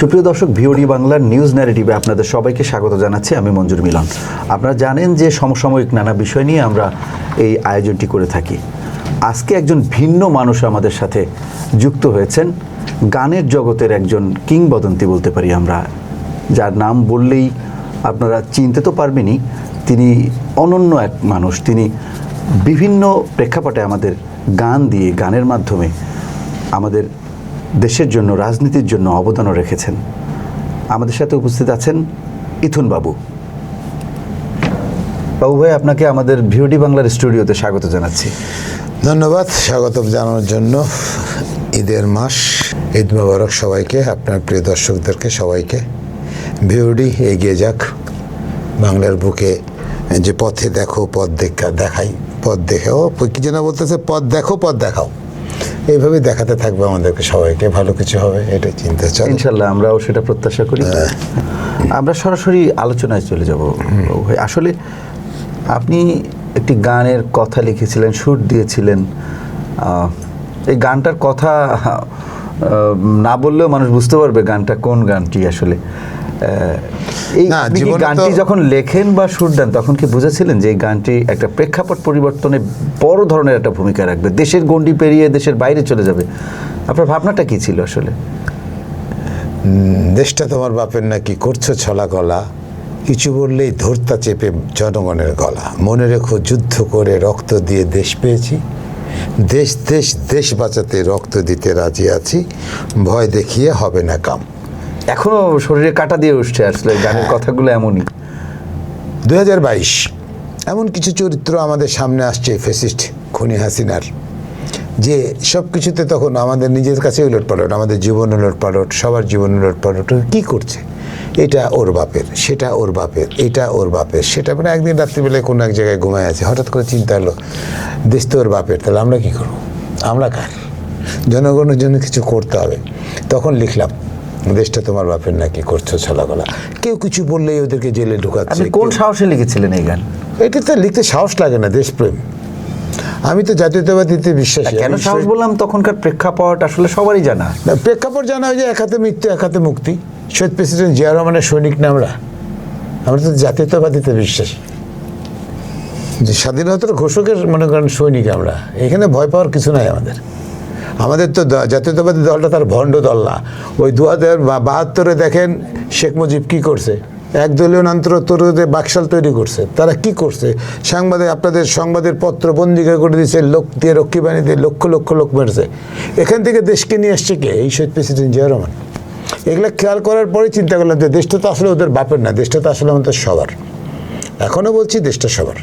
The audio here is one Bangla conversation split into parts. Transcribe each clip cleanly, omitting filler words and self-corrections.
সুপ্রিয় দর্শক, ভিওডি বাংলার নিউজ ন্যারেটিভে আপনাদের সবাইকে স্বাগত জানাচ্ছি। আমি মঞ্জুর মিলন। আপনারা জানেন যে সমসাময়িক নানা বিষয় নিয়ে আমরা এই আয়োজনটি করে থাকি। আজকে একজন ভিন্ন মানুষ আমাদের সাথে যুক্ত হয়েছেন, গানের জগতের একজন কিংবদন্তি বলতে পারি আমরা, যার নাম বললেই আপনারা চিনতে তো পারবেনই। তিনি অনন্য এক মানুষ। তিনি বিভিন্ন প্রেক্ষাপটে আমাদের গান দিয়ে, গানের মাধ্যমে আমাদের দেশের জন্য, রাজনীতির জন্য অবদানও রেখেছেন। আমাদের সাথে উপস্থিত আছেন ইথুন বাবু। বাবু ভাই, আপনাকে আমাদের ভিওডি বাংলার স্টুডিওতে স্বাগত জানাচ্ছি। ধন্যবাদ স্বাগত জানানোর জন্য। ঈদের মাস, ঈদ মোবারক সবাইকে, আপনার প্রিয় দর্শকদেরকে সবাইকে। ভিওডি এগিয়ে যাক, বাংলার বুকে যে পথে দেখো পথ দেখাই, পথ দেখেও কি যেন বলতেছে, পথ দেখো পথ দেখাও, এইভাবে দেখাতে থাকবে আমাদেরকে সবাইকে, ভালো কিছু হবে এটা চিন্তা চলে। ইনশাল্লাহ আমরাও সেটা প্রত্যাশা করি। আমরা সরাসরি আলোচনায় চলে যাব। আসলে আপনি একটি গানের কথা লিখেছিলেন, সুর দিয়েছিলেন। এই গানটার কথা না বললেও মানুষ বুঝতে পারবে গানটা কোন গানটি আসলে। এই গানটি যখন লেখেন বা সুর দেন, তখন কি বুঝেছিলেন যে এই গানটি একটা প্রেক্ষাপট পরিবর্তনে বড় ধরনের একটা ভূমিকা রাখবে, দেশের গণ্ডি পেরিয়ে দেশের বাইরে চলে যাবে? আপনার ভাবনাটা কি ছিল আসলে? দেশটা তোমার বাপের নাকি করছো ছলা গলা, কিছু বললেই ধরতা চেপে জনগণের গলা, মনে রেখো যুদ্ধ করে রক্ত দিয়ে দেশ পেয়েছি, দেশ দেশ দেশ বাঁচাতে রক্ত দিতে রাজি আছি, ভয় দেখিয়ে হবে না কাম। এখনো শরীরে কাটা দিয়ে উঠছে আসলে গানের কথাগুলো এমনই। 2022 এমন কিছু চরিত্র আমাদের সামনে আসছে, ফ্যাসিস্ট খুনি হাসিনার, যে সব কিছুতে তখন আমাদের নিজের কাছে উলটপালট, আমাদের জীবন উলটপালট, সবার জীবন উলটপালট। কী করছে? এটা ওর বাপের, সেটা ওর বাপের, এটা ওর বাপের, সেটা। মানে একদিন রাত্রিবেলায় কোনো এক জায়গায় ঘুমায় আছে, হঠাৎ করে চিন্তা হলো দেশ তো ওর বাপের, তাহলে আমরা কী করবো? আমরা কার? জনগণের জন্য কিছু করতে হবে। তখন লিখলাম, দেশটা তোমার বাপের নাকি করছো ছলাগলা। কেউ কিছু বললেই ওদেরকে জেলে ঢুকাচ্ছে। আপনি কোন সাহসে লিখেছিলেন এই গান? এটা তো লিখতে সাহস লাগে না, দেশপ্রেম। আমি তো জাতীয়তাবাদীতে বিশ্বাসী। কেন সাহস বললাম? তখনকার প্রেক্ষাপট আসলে সবারই জানা। প্রেক্ষাপট জানা হয় যে এক হাতে মৃত্যু, এক হাতে মুক্তি। শহীদ প্রেসিডেন্ট জিয়া রহমানের সৈনিক না আমরা? আমরা তো জাতীয়তাবাদীতে বিশ্বাসী, যে স্বাধীনতার ঘোষকের মনে করেন সৈনিক আমরা। এখানে ভয় পাওয়ার কিছু নাই আমাদের। আমাদের তো জাতীয়তাবাদী দলটা তার ভণ্ড দল না। ওই 2072 দেখেন শেখ মুজিব কী করছে, একদলীয় নান্তরত্বরতে বাকশাল তৈরি করছে। তারা কি করছে? আপনাদের সংবাদের পত্র বন্দিকা করে দিয়েছে, লোক দিয়ে, রক্ষী বাহিনী দিয়ে লক্ষ লক্ষ লোক মেরেছে। এখান থেকে দেশকে নিয়ে আসছে কে? এই শহীদ প্রেসিডেন্ট জিয়া রহমান। এগুলো খেয়াল করার পরে চিন্তা করলাম যে দেশটা তো আসলে ওদের বাপের না, দেশটা তো আসলে আমাদের সবার। এখনও বলছি, দেশটা সবার।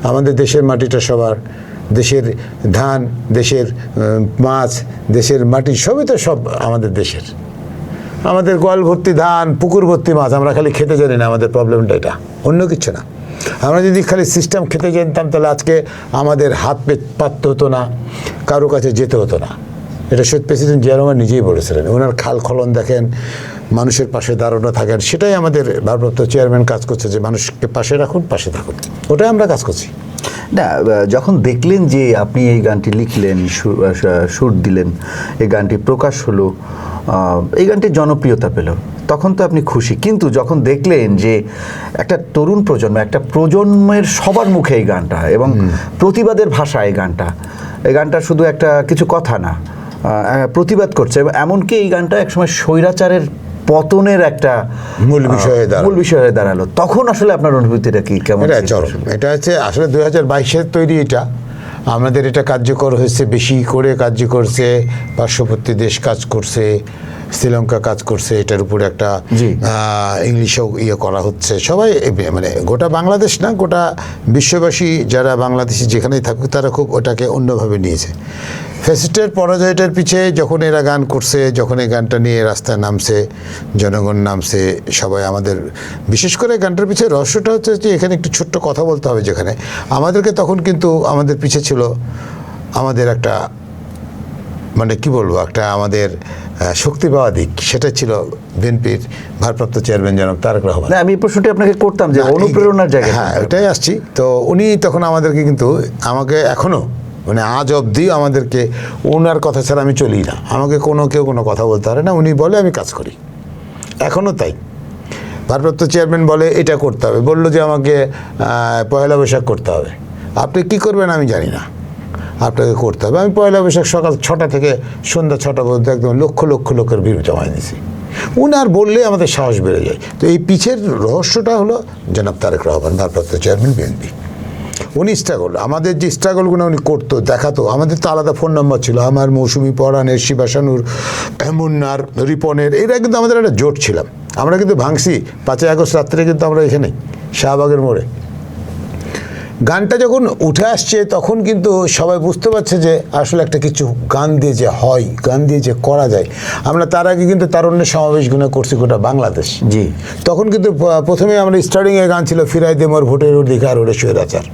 আমাদের দেশের মাটিটা সবার, দেশের ধান, দেশের মাছ, দেশের মাটি, সবই তো সব আমাদের দেশের। আমাদের গোয়াল ভর্তি ধান, পুকুর ভর্তি মাছ, আমরা খালি খেতে জানি না। আমাদের প্রবলেমটা এটা, অন্য কিছু না। আমরা যদি খালি সিস্টেম খেতে জানতাম, তাহলে আজকে আমাদের হাত পাততে হতো না, কারো কাছে যেতে হতো না। এটা শহীদ প্রেসিডেন্ট জিয়া রহমান নিজেই বলেছিলেন। ওনার খাল খলন দেখেন, মানুষের পাশে দাঁড়ানো থাকেন, সেটাই আমাদের ভারপ্রাপ্ত চেয়ারম্যান কাজ করছে, যে মানুষকে পাশে রাখুন, পাশে থাকুন। ওটাই আমরা কাজ করছি। না, যখন দেখলেন যে আপনি এই গানটি লিখলেন, সুর দিলেন, এই গানটি প্রকাশ হলো, এই গানটি জনপ্রিয়তা পেল, তখন তো আপনি খুশি। কিন্তু যখন দেখলেন যে একটা তরুণ প্রজন্ম, একটা প্রজন্মের সবার মুখে এই গানটা, এবং প্রতিবাদের ভাষা এই গানটা শুধু একটা কিছু কথা না, প্রতিবাদ করছে। এবং এমনকি এই গানটা একসময় স্বৈরাচারের পতনের একটা মূল বিষয় হয়ে দাঁড়ালো। তখন আসলে আপনার অনুভূতিটা কি, কেমন? এটা হচ্ছে আসলে 2022-এর তৈরি। এটা আমাদের এটা কার্যকর হয়েছে, বেশি করে কার্যকর করছে। পার্শ্ববর্তী দেশ কাজ করছে, শ্রীলঙ্কা কাজ করছে, এটার উপরে একটা ইংলিশেও করা হচ্ছে। সবাই, মানে গোটা বাংলাদেশ না, গোটা বিশ্ববাসী যারা বাংলাদেশি যেখানেই থাকুক, তারা খুব ওটাকে অন্যভাবে নিয়েছে। ফ্যাসিস্টের পরাজয়টার পিছিয়ে যখন এরা গান করছে, যখন এই গানটা নিয়ে রাস্তায় নামছে, জনগণ নামছে, সবাই আমাদের, বিশেষ করে গানটার পিছিয়ে রহস্যটা হচ্ছে যে এখানে একটু ছোট্ট কথা বলতে হবে, যেখানে আমাদেরকে তখন কিন্তু আমাদের পিছিয়ে ছিল আমাদের একটা, মানে কি বলবো, একটা আমাদের শক্তি পাওয়া দিক, সেটা ছিল বিএনপির ভারপ্রাপ্ত চেয়ারম্যান জনাব তারেক রহমান। আমি এই প্রশ্নটি আপনাকে করতাম যে অনুপ্রেরণার জায়গা। হ্যাঁ, ওটাই আসছি। তো উনি তখন আমাদেরকে কিন্তু, আমাকে এখনও, মানে আজ অবধি আমাদেরকে ওনার কথা ছাড়া আমি চলি না। আমাকে কেউ কোনো কথা বলতে পারে না, উনি বলে আমি কাজ করি। এখনও তাই। ভারপ্রাপ্ত চেয়ারম্যান বলে এটা করতে হবে, বললো যে আমাকে পয়লা বৈশাখ করতে হবে। আপনি কি করবেন আমি জানি না, আপনাকে করতে হবে। আমি পয়লা বৈশাখ সকাল 6টা থেকে সন্ধ্যা 6টা পর্যন্ত একদম লক্ষ লক্ষ লোকের ভিড় জমায় দিয়েছি। উনি আর বললে আমাদের সাহস বেড়ে যায়। তো এই পিছের রহস্যটা হলো জনাব তারেক রহমান, ভারপ্রাপ্ত চেয়ারম্যান বিএনপি। উনি স্ট্রাগল, আমাদের যে স্ট্রাগলগুলো উনি করতো, দেখাতো। আমাদের তো আলাদা ফোন নম্বর ছিল, আমার, মৌসুমি, পরাণের, শিবাসানুর, মুন্নার, রিপনের, এরা কিন্তু আমাদের একটা জোট ছিলাম। আমরা কিন্তু ভাঙছি 5ই আগস্ট রাত্রে, কিন্তু আমরা এখানেই শাহবাগের মোড়ে। গানটা যখন উঠে আসছে তখন কিন্তু সবাই বুঝতে পারছে যে আসলে একটা কিছু গান দিয়ে যে হয়, গান দিয়ে যে করা যায়। আমরা তার আগে কিন্তু তারুণ্যের সমাবেশগুলো করছি গোটা বাংলাদেশ। জি, তখন কিন্তু প্রথমে আমরা স্টার্টিংয়ে গান ছিল ফিরাই দে মোর ভোটের অধিকার ওরে স্বৈরাচার।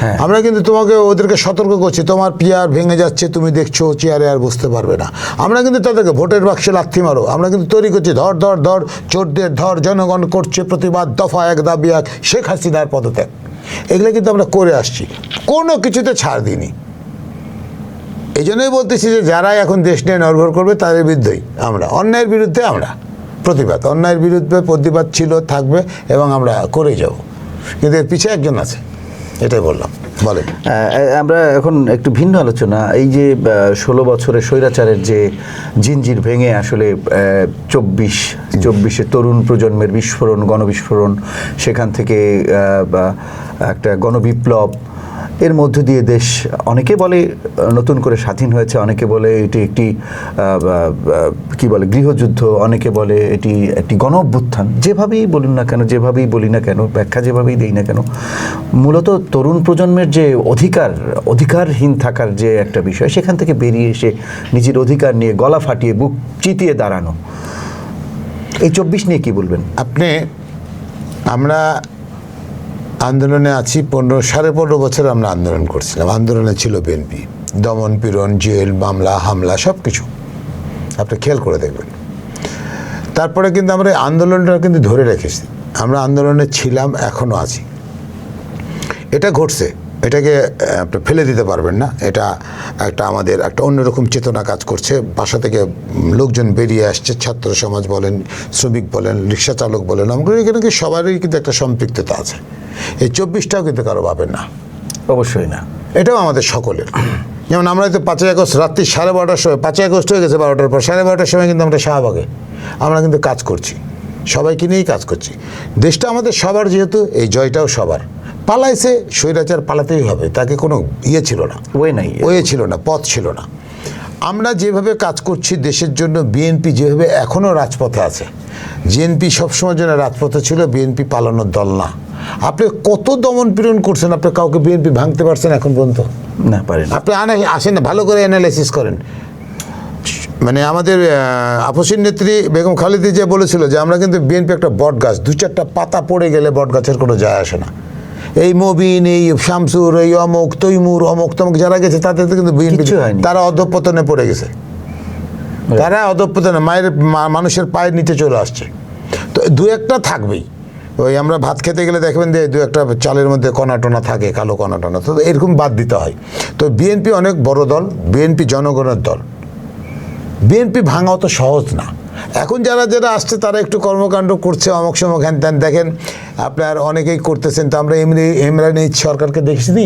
হ্যাঁ, আমরা কিন্তু তোমাকে ওদেরকে সতর্ক করছি, তোমার পিয়ার ভেঙে যাচ্ছে, তুমি দেখছো চেয়ারে আর বুঝতে পারবে না। আমরা কিন্তু তাদেরকে ভোটের বাক্সে লাথি মারো, আমরা কিন্তু তৈরি করছি ধর ধর ধর, চোরদের ধর, জনগণ করছে প্রতিবাদ, দফা এক দাবি এক, শেখ হাসিনার পদত্যাগ। এগুলো কিন্তু আমরা করে আসছি, কোনো কিছুতে ছাড় দিইনি। এই জন্যই বলতেছি যে যারা এখন দেশ নিয়ে নড়বড় করবে তাদের বিরুদ্ধেই আমরা, অন্যায়ের বিরুদ্ধে আমরা প্রতিবাদ, অন্যায়ের বিরুদ্ধে প্রতিবাদ ছিল, থাকবে, এবং আমরা করেই যাব। কিন্তু এর পিছিয়ে একজন আছে, এটাই বললাম। বলেন। আমরা এখন একটু ভিন্ন আলোচনা। এই যে 16 বছরের স্বৈরাচারের যে জিনজির ভেঙে আসলে 24-এ তরুণ প্রজন্মের বিস্ফোরণ, গণবিস্ফোরণ, সেখান থেকে একটা গণবিপ্লব, এর মধ্য দিয়ে দেশ অনেকে বলে নতুন করে স্বাধীন হয়েছে, অনেকে বলে এটি একটি কি বলে গৃহযুদ্ধ, অনেকে বলে এটি একটি গণ অভ্যুত্থান। যেভাবেই বলুন না কেন, যেভাবেই বলি না কেন, ব্যাখ্যা যেভাবেই দিই না কেন, মূলত তরুণ প্রজন্মের যে অধিকারহীন থাকার যে একটা বিষয়, সেখান থেকে বেরিয়ে এসে নিজের অধিকার নিয়ে গলা ফাটিয়ে বুক চিতিয়ে দাঁড়ানো, এই 24 নিয়ে কি বলবেন আপনি? আমরা আন্দোলনে আছি 15 বছর আমরা আন্দোলন করছিলাম। আন্দোলনে ছিল বিএনপি, দমন পীড়ন, জেল, মামলা, হামলা, সব কিছু আপনি খেয়াল করে দেখবেন। তারপরে কিন্তু আমরা আন্দোলনটা কিন্তু ধরে রেখেছি, আমরা আন্দোলনে ছিলাম, এখনও আছি। এটা ঘটছে, এটাকে আপনি ফেলে দিতে পারবেন না। এটা একটা আমাদের একটা অন্যরকম চেতনা কাজ করছে, বাসা থেকে লোকজন বেরিয়ে আসছে, ছাত্র সমাজ বলেন, শ্রমিক বলেন, রিক্সা চালক বলেন, আমাদের এখানে কি সবারই কিন্তু একটা সম্পৃক্ততা আছে। এই 24টাও কিন্তু কারো পাবেন না, অবশ্যই না। এটাও আমাদের সকলের। যেমন আমরা তো 5ই আগস্ট রাত্রি 12:30টার সময়, 5ই আগস্ট হয়ে গেছে 12টার পর, 12:30টার সময় কিন্তু আমরা শাহবাগে আমরা কিন্তু কাজ করছি, সবাইকে নিয়েই কাজ করছি। দেশটা আমাদের সবার, যেহেতু এই জয়টাও সবার। পালাইছে স্বৈরাচার, পালাতেই হবে, তাকে কোনো ছিল না, ওয়ে ছিল না, পথ ছিল না। আমরা যেভাবে কাজ করছি দেশের জন্য, বিএনপি যেভাবে এখনও রাজপথে আছে, বিএনপি সবসময় জন্য রাজপথে ছিল, বিএনপি পালানোর দল না। আপনি কত দমন পীড়ন করছেন, আপনি কাউকে বিএনপি ভাঙতে পারছেন এখন পর্যন্ত? না, পারেন। আপনি আসেন না, ভালো করে অ্যানালাইসিস করেন। মানে আমাদের আপসীর নেত্রী বেগম খালেদা জিয়া বলেছিল যে আমরা কিন্তু বিএনপি একটা বট গাছ, 2-4টা পাতা পড়ে গেলে বট গাছের কোনো যায় আসে না। এই মবিন, এই শামসুর, এই অমুক, তৈমুর, অমুক তমুক যারা গেছে তাদের কিন্তু বিএনপি, তারা অধঃপতনে পড়ে গেছে, তারা অধঃপতনে মানুষের পায়ের নিচে চলে আসছে। তো 2-1টা থাকবেই। ওই আমরা ভাত খেতে গেলে দেখবেন যে 2-1টা চালের মধ্যে কণাটনা থাকে, কালো কণাটনা, তো এরকম বাদ দিতে হয়। তো বিএনপি অনেক বড় দল, বিএনপি জনগণের দল, বিএনপি ভাঙা অত সহজ না। এখন যারা যারা আসছে তারা একটু কর্মকাণ্ড করছে, অমুক সমক হ্যান ত্যান, দেখেন আপনার অনেকেই করতেছেন। তো আমরা ইমরান এইচ সরকারকে দেখেছি,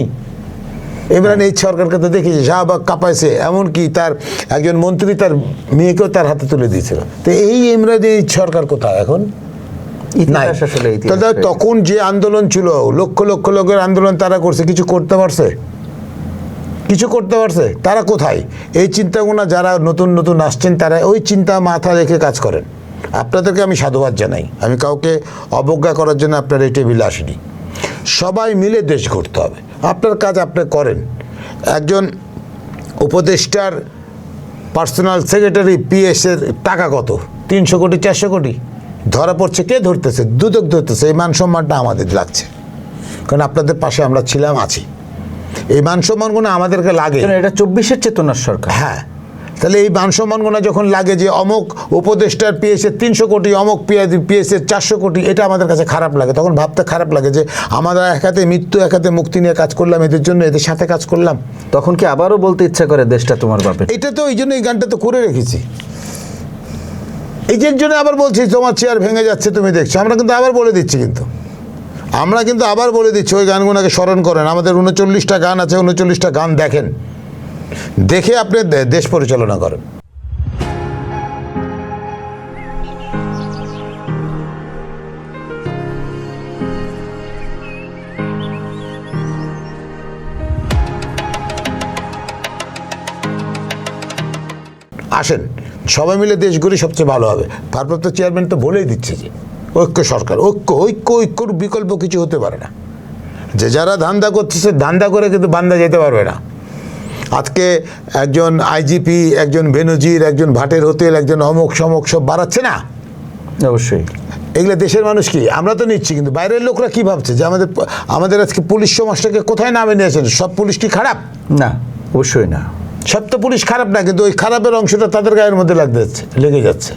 ইমরান এইচ সরকারকে তো দেখেছি, শাহবাগ কাঁপাইছে, এমনকি তার একজন মন্ত্রী তার মেয়েকেও তার হাতে তুলে দিয়েছিল। তো এই ইমরান এইচ সরকার কোথায় এখন? নাই। তখন যে আন্দোলন ছিল, লক্ষ লক্ষ লোকের আন্দোলন তারা করছে, কিছু করতে পারছে? কিছু করতে পারছে? তারা কোথায়? এই চিন্তাগুলো যারা নতুন নতুন আসছেন তারা ওই চিন্তা মাথা রেখে কাজ করেন। আপনাদেরকে আমি সাধুবাদ জানাই, আমি কাউকে অবজ্ঞা করার জন্য আপনার এই টেবিলে আসিনি। সবাই মিলে দেশ গড়তে হবে, আপনার কাজ আপনি করেন। একজন উপদেষ্টার পার্সোনাল সেক্রেটারি পিএসের টাকা কত? 300 কোটি 400 কোটি। ধরা পড়ছে, কে ধরতেছে? দুদক ধরতেছে। এই মান সম্মানটা আমাদের লাগছে, কারণ আপনাদের পাশে আমরা ছিলাম, আছি। এই মান সম্মানগুলো আমাদেরকে লাগে, এটা 24-এর চেতনার সরকার। হ্যাঁ, তাহলে এই মান সম্মানগুলো যখন লাগে যে অমুক উপদেষ্টার পিএসের 300 কোটি, অমুক পিএসের 400 কোটি, এটা আমাদের কাছে খারাপ লাগে। তখন ভাবতে খারাপ লাগে যে আমরা এক হাতে মৃত্যু, এক হাতে মুক্তি নিয়ে কাজ করলাম, এদের জন্য, এদের সাথে কাজ করলাম। তখন কি আবারও বলতে ইচ্ছা করে দেশটা তোমার বাপের? এটা তো এই জন্য এই গানটা তো করে রেখেছি। এই যে জন্য আবার বলছি তোমার চেয়ার ভেঙে যাচ্ছে তুমি দেখছো, আমরা কিন্তু আবার বলে দিচ্ছি, আমরা কিন্তু আবার বলে দিচ্ছি ওই গানগুলোকে স্মরণ করেন। আমাদের 39টা গান আছে, 39টা গান দেখেন, দেখে আপনি দেশ পরিচালনা করেন। আসেন সবাই মিলে দেশ গড়ি, সবচেয়ে ভালো হবে। ভারপ্রাপ্ত চেয়ারম্যান তো বলেই দিচ্ছে যে ঐক্য সরকার, ঐক্যর বিকল্প কিছু হতে পারে না। যে যারা ধান্দা করতেছে, ধান্দা করে কিন্তু বান্দা যেতে পারবে না। আজকে একজন আইজিপি, একজন বেনজির, একজন ভাটের হোটেল, একজন অমুক সমক সব বাড়াচ্ছে না, অবশ্যই এগুলো দেশের মানুষ কি, আমরা তো নিচ্ছি, কিন্তু বাইরের লোকরা কি ভাবছে যে আমাদের আজকে পুলিশ সমাজটাকে কোথায় নামে নিয়েছেন? সব পুলিশ কি খারাপ? না, অবশ্যই না। সব তো পুলিশ খারাপ না, কিন্তু ওই খারাপের অংশটা তাদের গায়ের মধ্যে লেগে যাচ্ছে।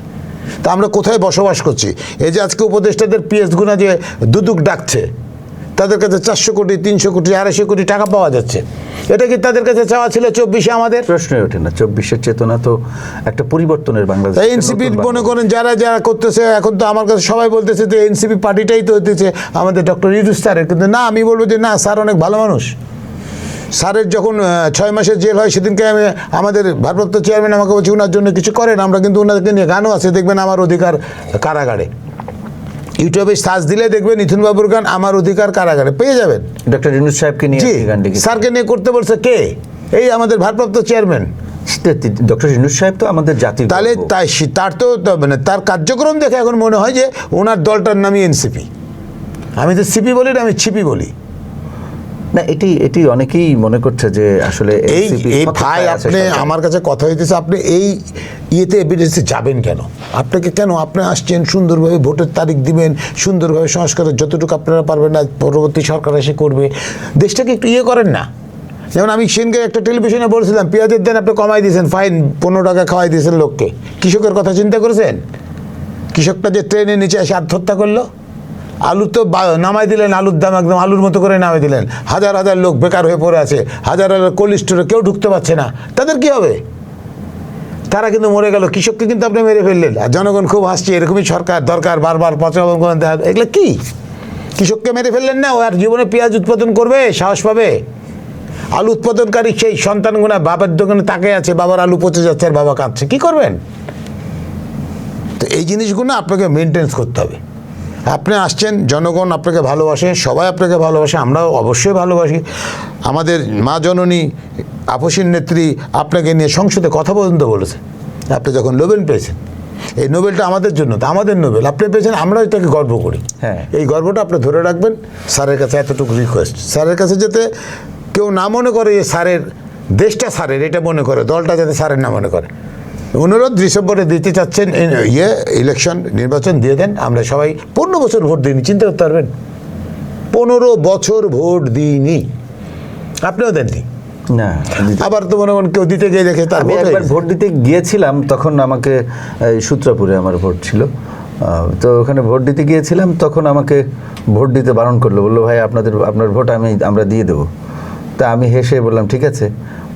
তা আমরা কোথায় বসবাস করছি? এই যে আজকে উপদেষ্টাদের পিএস গুনা যে দুদুক ডাকছে, তাদের কাছে 400 কোটি, 300 কোটি, 250 কোটি টাকা পাওয়া যাচ্ছে, এটা কি তাদের কাছে চাওয়া ছিল 24-এ? আমাদের প্রশ্নই ওঠে না। 24-এর চেতনা তো একটা পরিবর্তনের বাংলাদেশ। এনসিপি মনে করেন যারা যারা করতেছে, এখন তো আমার কাছে সবাই বলতেছে যে এনসিপি পার্টিটাই তো হতেছে আমাদের ডক্টর ইউনূস স্যারের, কিন্তু না, আমি বলবো যে না, স্যার অনেক ভালো মানুষ। স্যারের যখন 6 মাসের জেল হয়, সেদিনকে আমাদের ভারপ্রাপ্ত চেয়ারম্যান আমাকে বলছে ওনার জন্য কিছু করেন। আমরা কিন্তু ওনাদেরকে নিয়ে গানও আছে, দেখবেন আমার অধিকার কারাগারে, ইউটিউবে সার্চ দিলে দেখবেন ইথুন বাবুর গান আমার অধিকার কারাগারে পেয়ে যাবেন। ডক্টর ইউনূস সাহেবকে নিয়ে গানটি, স্যারকে নিয়ে করতে বলছে কে? এই আমাদের ভারপ্রাপ্ত চেয়ারম্যান ডক্টর ইউনূস সাহেব তো আমাদের জাতির। তাহলে তার তো মানে তার কার্যক্রম দেখে এখন মনে হয় যে ওনার দলটার নামই এনসিপি। আমি তো সিপি বলি না, আমি ছিপি বলি না। এটি অনেকেই মনে করছে যে আসলে এই ভাই, আপনি আমার কাছে কথা হইতেছে, আপনি এই ইয়েতে এভিডেন্সে যাবেন কেন? আপনাকে কেন, আপনি আসছেন সুন্দরভাবে ভোটের তারিখ দিবেন, সুন্দরভাবে সংস্কারের যতটুকু আপনারা পারবেন না, পরবর্তী সরকার এসে করবে, দেশটাকে একটু ইয়ে করেন না। যেমন আমি সেনকে একটা টেলিভিশনে বলছিলাম, পেঁয়াজের দেন আপনি কমাই দিয়েছেন, ফাইন 15 টাকা খাওয়াই দিয়েছেন লোককে। কৃষকের কথা চিন্তা করেছেন? কৃষকটা যে ট্রেনের নিচে এসে আত্মহত্যা করলো, আলু তো নামাই দিলেন, আলুর দাম একদম আলুর মতো করে নামাই দিলেন, হাজার হাজার লোক বেকার হয়ে পড়ে আছে, হাজার হাজার কোল্ড স্টোরে কেউ ঢুকতে পারছে না, তাদের কি হবে? তারা কিন্তু মরে গেল, কৃষককে কিন্তু আপনি মেরে ফেললেন, আর জনগণ খুব হাসছে, এরকমই সরকার দরকার, বারবার পচাবন করেন। এগুলো কি? কৃষককে মেরে ফেললেন না, ও আর জীবনে পেঁয়াজ উৎপাদন করবে, সাহস পাবে? আলু উৎপাদনকারী সেই সন্তানগুনা বাবার দোকানে তাকে আছে, বাবার আলু পচে যাচ্ছে আর বাবা কাঁদছে, কি করবেন? তো এই জিনিসগুলো আপনাকে মেনটেন্স করতে হবে। আপনি আসছেন, জনগণ আপনাকে ভালোবাসে, সবাই আপনাকে ভালোবাসে, আমরাও অবশ্যই ভালোবাসি। আমাদের মা জননী আপসীর নেত্রী আপনাকে নিয়ে সংসদে কথা পর্যন্ত বলেছে। আপনি যখন নোবেল পেয়েছেন, এই নোবেলটা আমাদের জন্য, তো আমাদের নোবেল আপনি পেয়েছেন, আমরা এটাকে গর্ব করি। হ্যাঁ, এই গর্বটা আপনি ধরে রাখবেন। স্যারের কাছে এতটুকু রিকোয়েস্ট, স্যারের কাছে যাতে কেউ না মনে করে যে স্যারের দেশটা স্যারের, এটা মনে করে, দলটা যাতে স্যারের না মনে করে। অনুরোধ, ডিসেম্বরে দিতে চাচ্ছেন ইলেকশন, নির্বাচন দিয়ে দেন। আমরা সবাই 15 বছর ভোট দিইনি, চিন্তা করতে পারবেন? 15 বছর ভোট দিইনি, আপনিও দেননি না। আবার তো মনে করেন কেউ দিতে গিয়ে দেখে তার একবার ভোট দিতে গিয়েছিলাম, তখন আমাকে সূত্রাপুরে আমার ভোট ছিল, তো ওখানে ভোট দিতে গিয়েছিলাম, তখন আমাকে ভোট দিতে বারণ করলো, বললো ভাই আপনার ভোট আমরা দিয়ে দেবো। তা আমি হেসে বললাম ঠিক আছে।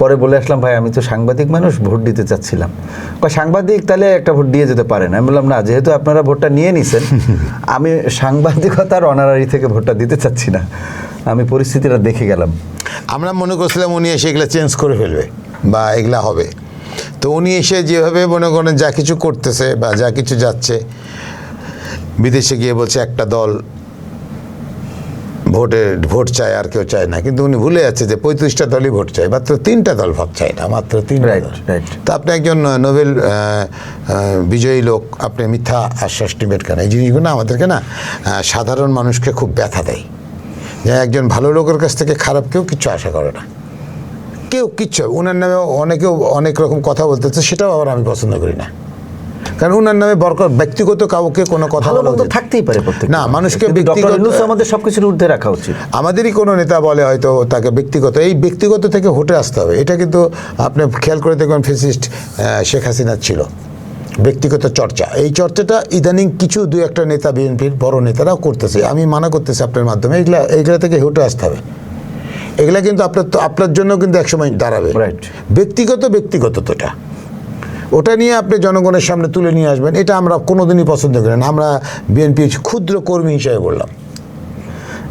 পরে বলে আসলাম ভাই আমি তো সাংবাদিক মানুষ, ভোট দিতে চাচ্ছিলাম। সাংবাদিক তাহলে একটা ভোট দিয়ে যেতে পারেন? আমি বললাম না, যেহেতু আপনারা ভোটটা নিয়ে নিছেন, আমি সাংবাদিকতার অনারারি থেকে ভোটটা দিতে চাচ্ছি না, আমি পরিস্থিতিটা দেখে গেলাম। আমরা মনে করছিলাম উনি এসে এগুলো চেঞ্জ করে ফেলবে বা এগুলা হবে, তো উনি এসে যেভাবে মনে করেন যা কিছু করতেছে বা যা কিছু যাচ্ছে, বিদেশে গিয়ে বলছে একটা দল ভোট চায় আর কেউ চায় না, কিন্তু উনি ভুলে যাচ্ছে যে 35টা দলই ভোট চায়, মাত্র 3টা দল ভোট চায় না, মাত্র 3টা দল। তো আপনি একজন নোবেল বিজয়ী লোক, আপনি মিথ্যা আশ্বাস নেবেন কেন? এই জিনিসগুলো আমাদেরকে না সাধারণ মানুষকে খুব ব্যথা দেয়, যে একজন ভালো লোকের কাছ থেকে খারাপ কেউ কিচ্ছু আশা করে না, কেউ কিচ্ছু। ওনার নামে অনেকেও অনেক রকম কথা বলতেছে, সেটাও আবার আমি পছন্দ করি না, কারণ ওনার নামে ব্যক্তিগত কাউকে কোনো কথা বলা থাকতেই পারে না, মানুষকে আমাদের সবকিছুর ঊর্ধ্বে রাখা উচিত। আমাদেরই কোনো নেতা বলে হয়তো তাকে ব্যক্তিগত, এই ব্যক্তিগত থেকে হটে আসতে হবে। এটা কিন্তু আপনি খেয়াল করে দেখবেন ফ্যাসিস্ট শেখ হাসিনা ছিল ব্যক্তিগত চর্চা, এই চর্চাটা ইদানিং কিছু 2-1টা নেতা বিএনপির বড় নেতারাও করতেছে। আমি মানা করতেছি আপনার মাধ্যমে, এইগুলা থেকে হটে আসতে হবে। এগুলা কিন্তু আপনার জন্য কিন্তু একসময় দাঁড়াবে। ব্যক্তিগতটা ওটা নিয়ে আপনি জনগণের সামনে তুলে নিয়ে আসবেন, এটা আমরা কোনোদিনই পছন্দ করি না। আমরা বিএনপি ক্ষুদ্র কর্মী হিসেবে বললাম।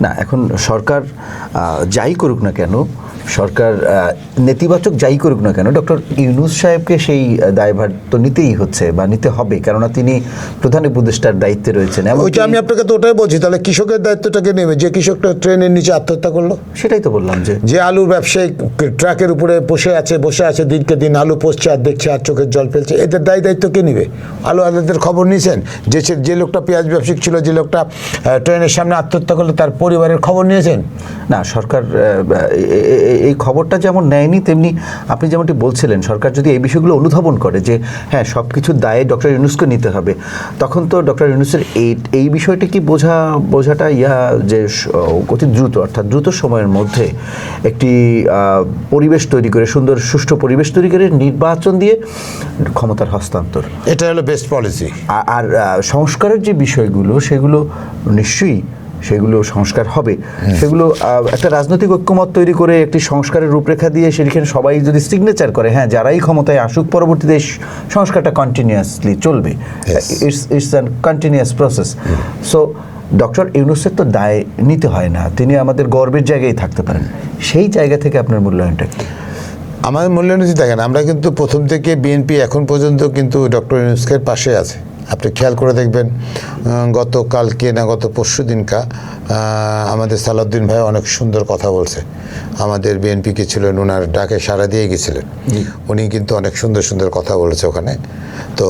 না, এখন সরকার যাই করুক না কেন, সরকার নেতিবাচক যাই করুক না কেন, ডক্টর ইউনূস সাহেবকে সেই দায়ভার তো নিতেই হচ্ছে বা নিতে হবে, কেননা তিনি প্রধান উপদেষ্টার দায়িত্বে রয়েছেন। ওইটা আমি আপনাকে তো ওটাই বলছি, তাহলে কৃষকের দায়িত্বটাকে নেবে, যে কৃষকটা ট্রেনের নিচে আত্মহত্যা করলো। সেটাই তো বললাম, যে আলুর ব্যবসায়ী ট্রাকের উপরে বসে আছে দিনকে দিন আলু পচছে আর দেখছে আর চোখের জল ফেলছে, এদের দায়িত্ব কে নিবে? আলু আলুদের খবর নিয়েছেন? যে লোকটা পেঁয়াজ ব্যবসায়িক ছিল, যে লোকটা ট্রেনের সামনে আত্মহত্যা করলো, তার পরিবারের খবর নিয়েছেন? না, সরকার এই খবরটা যেমন নেয়নি, তেমনি আপনি যেমনটি বলছিলেন, সরকার যদি এই বিষয়গুলো অনুধাবন করে যে হ্যাঁ সব কিছুর দায়ে ডক্টর ইউনূসকে নিতে হবে, তখন তো ডক্টর ইউনূসের এই বিষয়টা কি বোঝাটা যে অতি দ্রুত, অর্থাৎ দ্রুত সময়ের মধ্যে একটি পরিবেশ তৈরি করে, সুন্দর সুষ্ঠু পরিবেশ তৈরি করে নির্বাচন দিয়ে ক্ষমতার হস্তান্তর, এটা হলো বেস্ট পলিসি। আর সংস্কারের যে বিষয়গুলো, সেগুলো নিশ্চয়ই সেগুলো সংস্কার হবে, সেগুলো একটা রাজনৈতিক ঐক্যমত তৈরি করে একটি সংস্কারের রূপরেখা দিয়ে সেখানে সবাই যদি সিগনেচার করে, হ্যাঁ যারাই ক্ষমতায় আসুক, পরবর্তীতে সংস্কারটা কন্টিনিউয়াসলি চলবে, it's an continuous process. So doctor ইউনূসের তো দায় নিতে হয় না, তিনি আমাদের গর্বের জায়গায় থাকতে পারেন। সেই জায়গা থেকে আপনার মূল্যায়নটা কি? আমাদের মূল্যায়ন হচ্ছে, দেখেন আমরা কিন্তু প্রথম থেকে বিএনপি এখন পর্যন্ত কিন্তু ডক্টর ইউনূসের পাশে আছে। আপনি খেয়াল করে দেখবেন, গতকালকে না গত পরশু দিনকা আমাদের সালাউদ্দিন ভাই অনেক সুন্দর কথা বলছে। আমাদের বিএনপিকে ছিলেন, ওনার ডাকে সাড়া দিয়ে গেছিলেন, উনি কিন্তু অনেক সুন্দর সুন্দর কথা বলেছে ওখানে। তো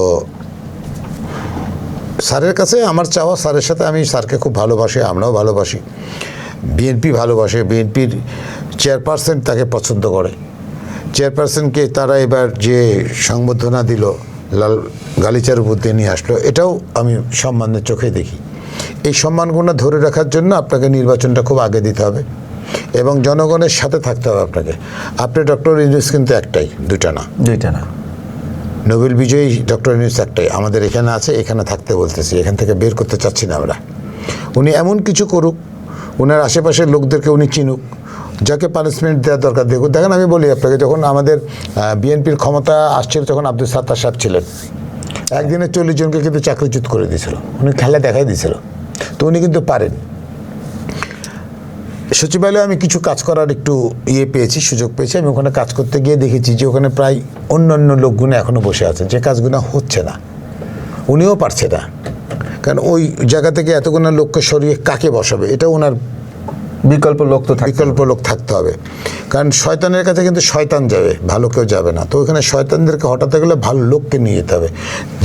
স্যারের কাছে আমার চাওয়া, স্যারের সাথে আমি স্যারকে খুব ভালোবাসি, আমরাও ভালোবাসি, বিএনপি ভালোবাসে, বিএনপির চেয়ারপারসন তাকে পছন্দ করে। চেয়ারপারসনকে তারা এবার যে সংবর্ধনা দিল, লাল গালিচার উপর দিয়ে নিয়ে আসলো, এটাও আমি সম্মানের চোখে দেখি। এই সম্মানগুলো ধরে রাখার জন্য আপনাকে নির্বাচনটা খুব আগে দিতে হবে এবং জনগণের সাথে থাকতে হবে আপনাকে। আপনি ডক্টর ইউনূস কিন্তু একটাই, দুইটা না। নোবেল বিজয়ী ডক্টর ইউনূস একটাই, আমাদের এখানে আছে, এখানে থাকতে বলতেছি, এখান থেকে বের করতে চাচ্ছি না আমরা। উনি এমন কিছু করুক, ওনার আশেপাশের লোকদেরকে উনি চিনুক, যাকে পানিশমেন্ট দেওয়ার দরকার দেখুন। দেখেন আমি বলি আপনাকে, যখন আমাদের বিএনপির ক্ষমতা আসছিল, তখন আব্দুল সাত্তার সাহেব ছিলেন, একদিনে 40 জনকে কিন্তু চাকরিচ্যুত করে দিয়েছিল, উনি খেলা দেখাই দিয়েছিল। তো উনি কিন্তু পারেন। সচিবালয়ে আমি কিছু কাজ করার একটু পেয়েছি, সুযোগ পেয়েছি। আমি ওখানে কাজ করতে গিয়ে দেখেছি যে ওখানে প্রায় অন্য লোকগুলো এখনও বসে আছে, যে কাজগুলো হচ্ছে না, উনিও পারছে না। কারণ ওই জায়গা থেকে এতগুলো লোককে সরিয়ে কাকে বসাবে, এটা ওনার বিকল্প লোক থাকতে হবে। কারণ শয়তানের কাছে কিন্তু শয়তান যাবে, ভালো কেউ যাবে না। তো ওইখানে শয়তানদেরকে হটাতে গেলে ভালো লোককে নিয়ে যেতে হবে,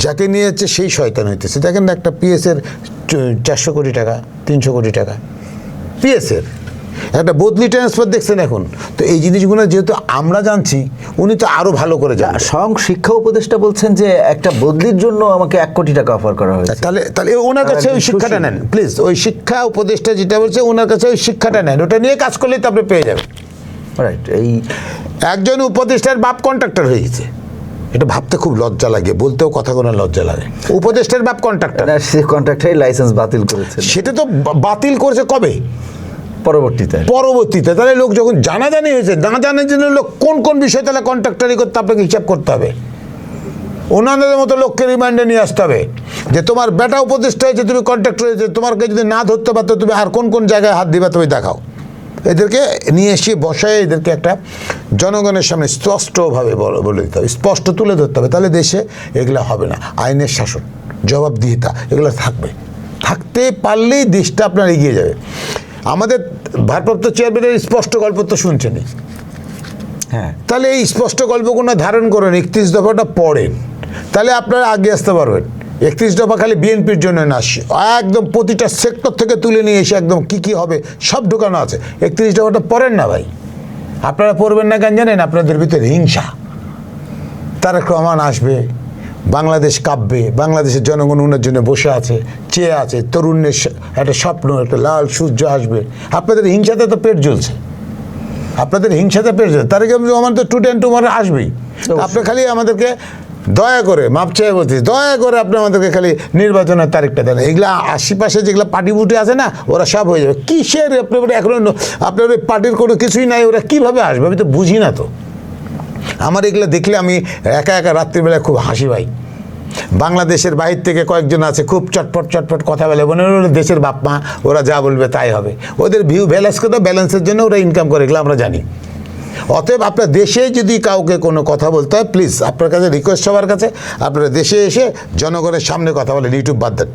যাকে নিয়ে যাচ্ছে সেই শয়তান হইতেছে। দেখেন না, একটা পিএসের 400 কোটি টাকা, 300 কোটি টাকা পিএসের একটা বদলি ট্রান্সফার দেখছেন এখন। তো এই জিনিসগুলো যেহেতু আমরা জানছি, উনি তো আরো ভালো করে জানেন। স্বয়ং শিক্ষা উপদেষ্টা বলছেন যে একটা বদলির জন্য আমাকে 1 কোটি টাকা অফার করা হয়েছে। তাহলে ওনার কাছে ওই শিক্ষাটা নেন প্লিজ। ওই শিক্ষা উপদেষ্টা যেটা বলছে, ওনার কাছে ওই শিক্ষাটা নেন, ওটা নিয়ে কাজ করলেই তো আপনি পেয়ে যাবেন। রাইট। এই একজন উপদেষ্টার বাপ কন্ট্রাক্টর হয়ে গেছে, এটা ভাবতে খুব লজ্জা লাগে, বলতেও কথা কোনো লজ্জা লাগে। উপদেষ্টার বাপ কন্ট্রাক্টর, সে কন্ট্রাক্টরের লাইসেন্স বাতিল করেছে। সেটা তো বাতিল করেছে কবে? পরবর্তীতে। তাহলে লোক যখন জানাজানি হয়েছে, না জানার জন্য লোক কোন বিষয় তাহলে কন্ট্রাক্টারি করতে আপনাকে হিসাব করতে হবে। ওনাদের মতো লোককে রিমাইন্ডে নিয়ে আসতে হবে যে তোমার বেটা উপদেষ্টা হয়েছে, তুমি কন্ট্রাক্টর হয়েছে, তোমাকে যদি না ধরতে পারতো, তুমি আর কোন জায়গায় হাত দিবা তুমি দেখাও। এদেরকে নিয়ে এসে বসায় এদেরকে একটা জনগণের সামনে স্পষ্টভাবে বলে দিতে হবে, স্পষ্ট তুলে ধরতে হবে। তাহলে দেশে এগুলো হবে না। আইনের শাসন, জবাবদিহিতা, এগুলো থাকতে পারলেই দেশটা আপনার এগিয়ে যাবে। আমাদের ভারপ্রাপ্ত চেয়ারম্যানের স্পষ্ট গল্প তো শুনছেনই, হ্যাঁ। তাহলে এই স্পষ্ট গল্পগুলো ধারণ করেন, 31 দফাটা পড়েন, তাহলে আপনারা আগে আসতে পারবেন। 31 দফা খালি বিএনপির জন্য না, একদম প্রতিটা সেক্টর থেকে তুলে নিয়ে এসে একদম কি হবে সব ঢুকানো আছে। 31 দফাটা পড়েন না ভাই, আপনারা পড়বেন না কেন জানেন? আপনাদের ভিতরে হিংসা। তারেক রহমান আসবে, বাংলাদেশ কাঁপবে, বাংলাদেশের জনগণ ওনার জন্য বসে আছে, চেয়ে আছে, তরুণের একটা স্বপ্ন, একটা লাল সূর্য আসবে। আপনাদের হিংসাতে তো পেট জ্বলছে, তারেক রহমান তো টুডে অ্যান্ড টুমরো আসবেই। আপনি খালি আমাদেরকে দয়া করে, মাপ চেয়ে বলছি, দয়া করে আপনি আমাদেরকে খালি নির্বাচনের তারিখটা দেন। এগুলা আশেপাশে যেগুলো পার্টি বুটি আছে না, ওরা সব হয়ে যাবে। কিসের আপনি এখন আপনার ওই পার্টির কোনো কিছুই নাই, ওরা কীভাবে আসবে আমি তো বুঝি না। তো আমার এগুলো দেখলে আমি একা একা রাত্রিবেলায় খুব হাসি পাই। বাংলাদেশের বাহির থেকে কয়েকজন আছে খুব চটপট চটপট কথা বলে, মনে হলো দেশের বাপ মা, ওরা যা বলবে তাই হবে, ওদের ভিউ ব্যালেন্সের জন্য ওরা ইনকাম করে, এগুলো আমরা জানি। অতএব আপনার দেশে যদি কাউকে কোনো কথা বলতে হয়, প্লিজ আপনার কাছে রিকোয়েস্ট সবার কাছে, আপনারা দেশে এসে জনগণের সামনে কথা বলেন, ইউটিউব বাদ দেন,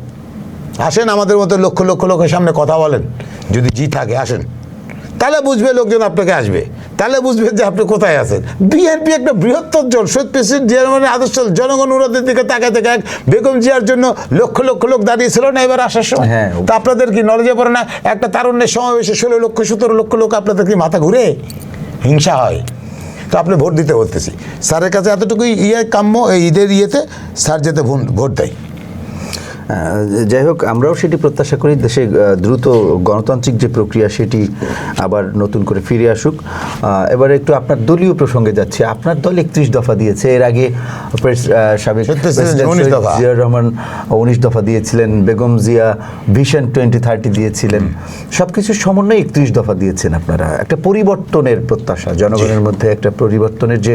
আসেন আমাদের মতো লক্ষ লক্ষ লোকের সামনে কথা বলেন, যদি জি থাকে আসেন, তাহলে বুঝবে লোকজন আপনাকে আসবে, তাহলে বুঝবেন যে আপনি কোথায় আছেন। বিএনপি একটা বৃহত্তর দল, শহীদ প্রেসিডেন্ট জিয়া রহমানের আদর্শ, জনগণ ওনাদের দিকে তাকায় থেকে বেগম জিয়ার জন্য লক্ষ লক্ষ লোক দাঁড়িয়েছিল না এবার আসার সময়। হ্যাঁ। তা আপনাদের কি নলেজে পড়ে না? একটা তারুণ্যের সমাবেশে 16 লক্ষ 17 লক্ষ লোক, আপনাদের কি মাথা ঘুরে? হিংসা হয়? তো আপনি ভোট দিতে বলতেছি, স্যারের কাছে এতটুকুই কাম্য, এই ঈদের ইয়েতে স্যার যেতে ভোট দেয়। যাই হোক, আমরাও সেটি প্রত্যাশা করি, দেশে দ্রুত গণতান্ত্রিক যে প্রক্রিয়া সেটি আবার নতুন করে ফিরে আসুক। এবারে একটু আপনার দলীয় প্রসঙ্গে যাচ্ছে। আপনার দল 31 দফা দিয়েছে, এর আগে সাবেক প্রেসিডেন্ট জিয়া রহমান 19 দফা দিয়েছিলেন, বেগম জিয়া ভিশন 2030 দিয়েছিলেন, সব কিছুর সমন্বয়ে 31 দফা দিয়েছেন আপনারা। একটা পরিবর্তনের প্রত্যাশা, জনগণের মধ্যে একটা পরিবর্তনের যে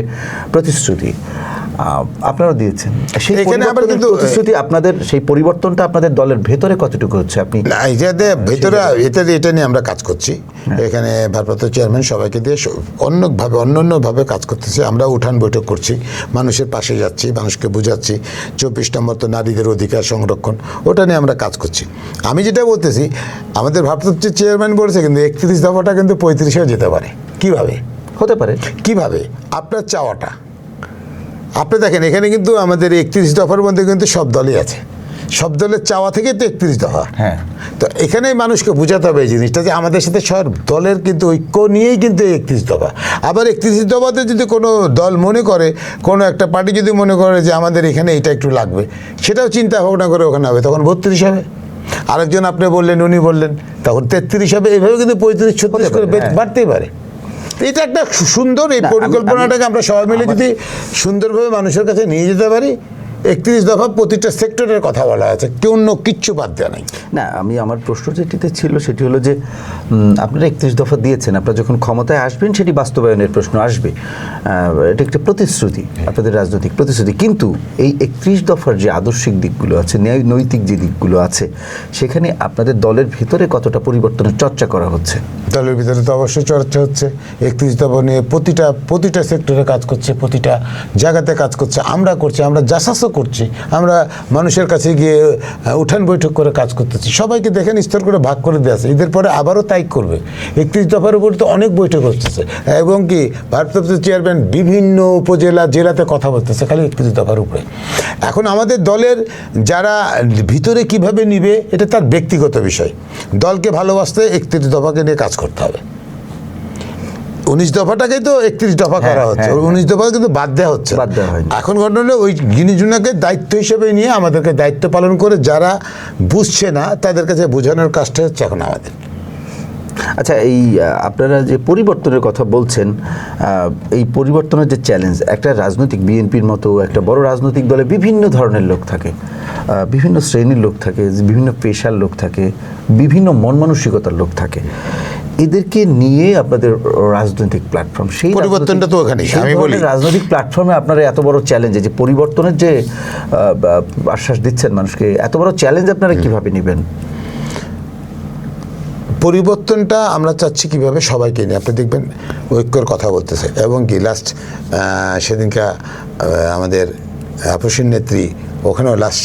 প্রতিশ্রুতি আপনারাও দিয়েছেন। সেই প্রতিশ্রুতি আপনাদের, সেই পরিবর্তনটা আপনাদের দলের ভেতরে কতটুকু হচ্ছে? আপনি ভেতরে এটা নিয়ে আমরা কাজ করছি। এখানে ভারপ্রাপ্ত চেয়ারম্যান সবাইকে দিয়ে অন্যান্যভাবে কাজ করতেছি। আমরা উঠান বৈঠক করছি, মানুষের পাশে যাচ্ছি, মানুষকে বুঝাচ্ছি। 24 নম্বর তো নারীদের অধিকার সংরক্ষণ, ওটা নিয়ে আমরা কাজ করছি। আমি যেটা বলতেছি, আমাদের ভারপ্রাপ্ত চেয়ারম্যান বলেছে কিন্তু 31 দফাটা কিন্তু 35-এও যেতে পারে। কিভাবে হতে পারে? কিভাবে? আপনার চাওয়াটা, আপনি দেখেন এখানে কিন্তু আমাদের 31 দফার মধ্যে কিন্তু সব দলই আছে, সব দলের চাওয়া থেকে তো 31 দফা। হ্যাঁ, তো এখানেই মানুষকে বোঝাতে হবে এই জিনিসটা, যে আমাদের সাথে সব দলের কিন্তু ঐক্য নিয়েই কিন্তু 31 দফা। আবার 31 দফাতে যদি কোনো দল মনে করে, কোনো একটা পার্টি যদি মনে করে যে আমাদের এখানে এটা একটু লাগবে, সেটাও চিন্তা ভাবনা করে ওখানে হবে, তখন 32 হবে। আরেকজন আপনি বললেন, উনি বললেন, তখন 33 হবে। এইভাবে কিন্তু 35-36 করে বাড়তেই পারে। এটা একটা সুন্দর, এই পরিকল্পনাটাকে আমরা সবাই মিলে যদি সুন্দরভাবে মানুষের কাছে নিয়ে যেতে পারি। 31 দফা প্রতিটা সেক্টরের কথা বলা আছে, কেউ অন্য কিচ্ছু বাদ দেওয়া নাই। না, আমার প্রশ্ন যেটিতে ছিল সেটি হলো যে আপনারা 31 দফা দিয়েছেন, আপনারা যখন ক্ষমতায় আসবেন সেটি বাস্তবায়নের প্রশ্ন আসবে, এটা একটা প্রতিশ্রুতি, আপনাদের রাজনৈতিক প্রতিশ্রুতি। কিন্তু এই 31 দফার যে আদর্শিক দিকগুলো আছে, নৈতিক যে দিকগুলো আছে, সেখানে আপনাদের দলের ভিতরে কতটা পরিবর্তনের চর্চা করা হচ্ছে? দলের ভিতরে তো অবশ্যই চর্চা হচ্ছে। 31 দফা নিয়ে প্রতিটা সেক্টরে কাজ করছে, প্রতিটা জায়গাতে কাজ করছে, আমরা করছি, আমরা জাসাসও করছি, আমরা মানুষের কাছে গিয়ে উঠান বৈঠক করে কাজ করতেছি। সবাইকে দেখেন স্তর করে ভাগ করে দেওয়া আছে, ঈদের পরে আবারও তাই করবে। 31 দফার উপর তো অনেক বৈঠক হচ্ছে, এবং কি ভারপ্রাপ্ত চেয়ারম্যান বিভিন্ন উপজেলা জেলাতে কথা বলতেছে খালি 31 দফার উপরে। এখন আমাদের দলের যারা ভিতরে কিভাবে নিবে এটা তার ব্যক্তিগত বিষয়। দলকে ভালোবাসতে 31 দফাকে নিয়ে কাজ করতে হবে। 19 দফাটাকেই তো 31 দফা করা হচ্ছে, 19 দফা কিন্তু বাদ দেওয়া হচ্ছে। এখন ঘটনা হলো ওই জিনিসগুলোকে দায়িত্ব হিসেবে নিয়ে আমাদেরকে দায়িত্ব পালন করে যারা বুঝছে না তাদের কাছে বোঝানোর কাজটা হচ্ছে এখন আমাদের। আচ্ছা, এই আপনারা যে পরিবর্তনের কথা বলছেন, এই পরিবর্তনের যে চ্যালেঞ্জ, একটা রাজনৈতিক বিএনপির মতো একটা বড় রাজনৈতিক দলে বিভিন্ন ধরনের লোক থাকে, বিভিন্ন শ্রেণীর লোক থাকে, বিভিন্ন পেশার লোক থাকে, বিভিন্ন মন মানসিকতার লোক থাকে। এদেরকে নিয়ে আপনাদের রাজনৈতিক প্ল্যাটফর্ম, সেই পরিবর্তনটা তো ওখানে আমি বলি, রাজনৈতিক প্ল্যাটফর্মে আপনারা এত বড় চ্যালেঞ্জে যে পরিবর্তনের যে আশ্বাস দিচ্ছেন মানুষকে, এত বড় চ্যালেঞ্জ আপনারা কিভাবে নেবেন? পরিবর্তনটা আমরা চাচ্ছি কিভাবে সবাইকে নিয়ে, আপনি দেখবেন ঐক্যর কথা বলতেছে, এবং কি লাস্ট সেদিনকে আমাদের আপসীর নেত্রী ওখানেও লাস্ট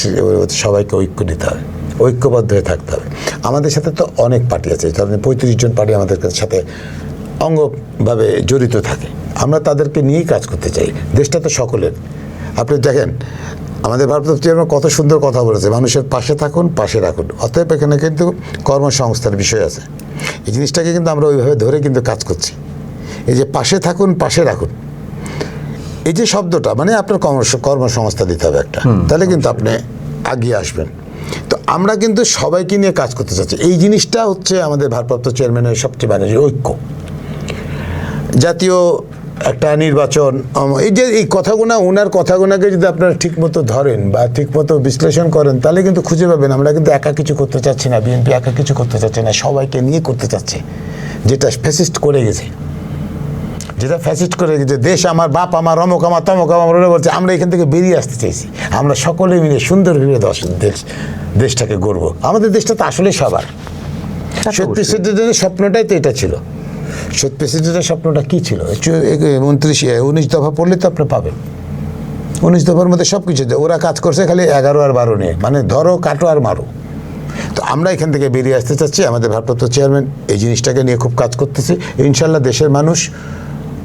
সবাইকে ঐক্য নিতে হবে, ঐক্যবদ্ধ হয়ে থাকতে হবে। আমাদের সাথে তো অনেক পার্টি আছে, ধরেন 35 জন পার্টি আমাদের সাথে অঙ্গভাবে জড়িত থাকে, আমরা তাদেরকে নিয়েই কাজ করতে চাই। দেশটা তো সকলের। আপনি দেখেন আমাদের ভারপ্রাপ্ত চেয়ারম্যান কত সুন্দর কথা বলেছে, মানুষের পাশে থাকুন, পাশে রাখুন। অতএব এখানে কিন্তু কর্মসংস্থার বিষয় আছে, এই জিনিসটাকে কিন্তু আমরা ওইভাবে ধরে কিন্তু কাজ করছি। এই যে পাশে থাকুন, পাশে রাখুন, এই যে শব্দটা, মানে আপনার কর্মসংস্থা দিতে হবে একটা, তাহলে কিন্তু আপনি এগিয়ে আসবেন। তো আমরা কিন্তু সবাইকে নিয়ে কাজ করতে চাচ্ছি, এই জিনিসটা হচ্ছে আমাদের ভারপ্রাপ্ত চেয়ারম্যানের সবচেয়ে বড় ঐক্য। জাতীয় একটা নির্বাচন, এই যে এই কথাগুলো, ওনার কথাগুলোকে যদি আপনারা ঠিকমতো ধরেন বা ঠিকমতো বিশ্লেষণ করেন, তাহলে কিন্তু খুঁজে পাবেন আমরা কিন্তু একা কিছু করতে চাচ্ছি না, বিএনপি একা কিছু করতে চাচ্ছে না, সবাইকে নিয়ে করতে চাচ্ছে, যেটা ফ্যাসিস্ট করে গেছে। যেটা ফ্যাসিস্ট করে যে দেশ আমার, বাপ আমার, অমুক আমার, তমক আমার, ওরা বলছে আমরা এখান থেকে বেরিয়ে আসতে চাইছি, আমরা সকলে মিলে সুন্দরভাবে দেশটাকে গড়বো। আমাদের দেশটা তো আসলে সবার। শহীদ প্রেসিডেন্টের স্বপ্নটাই তো এটা ছিল। শহীদ প্রেসিডেন্টের স্বপ্নটা কী ছিল? 19 দফা পড়লে তো আপনি পাবেন। 19 দফার মধ্যে সব কিছু, ওরা কাজ করছে খালি 11 আর 12 নিয়ে, মানে ধরো, কাটো আর মারো। তো আমরা এখান থেকে বেরিয়ে আসতে চাচ্ছি। আমাদের ভারপ্রাপ্ত চেয়ারম্যান এই জিনিসটাকে নিয়ে খুব কাজ করতেছি। ইনশাল্লাহ দেশের মানুষ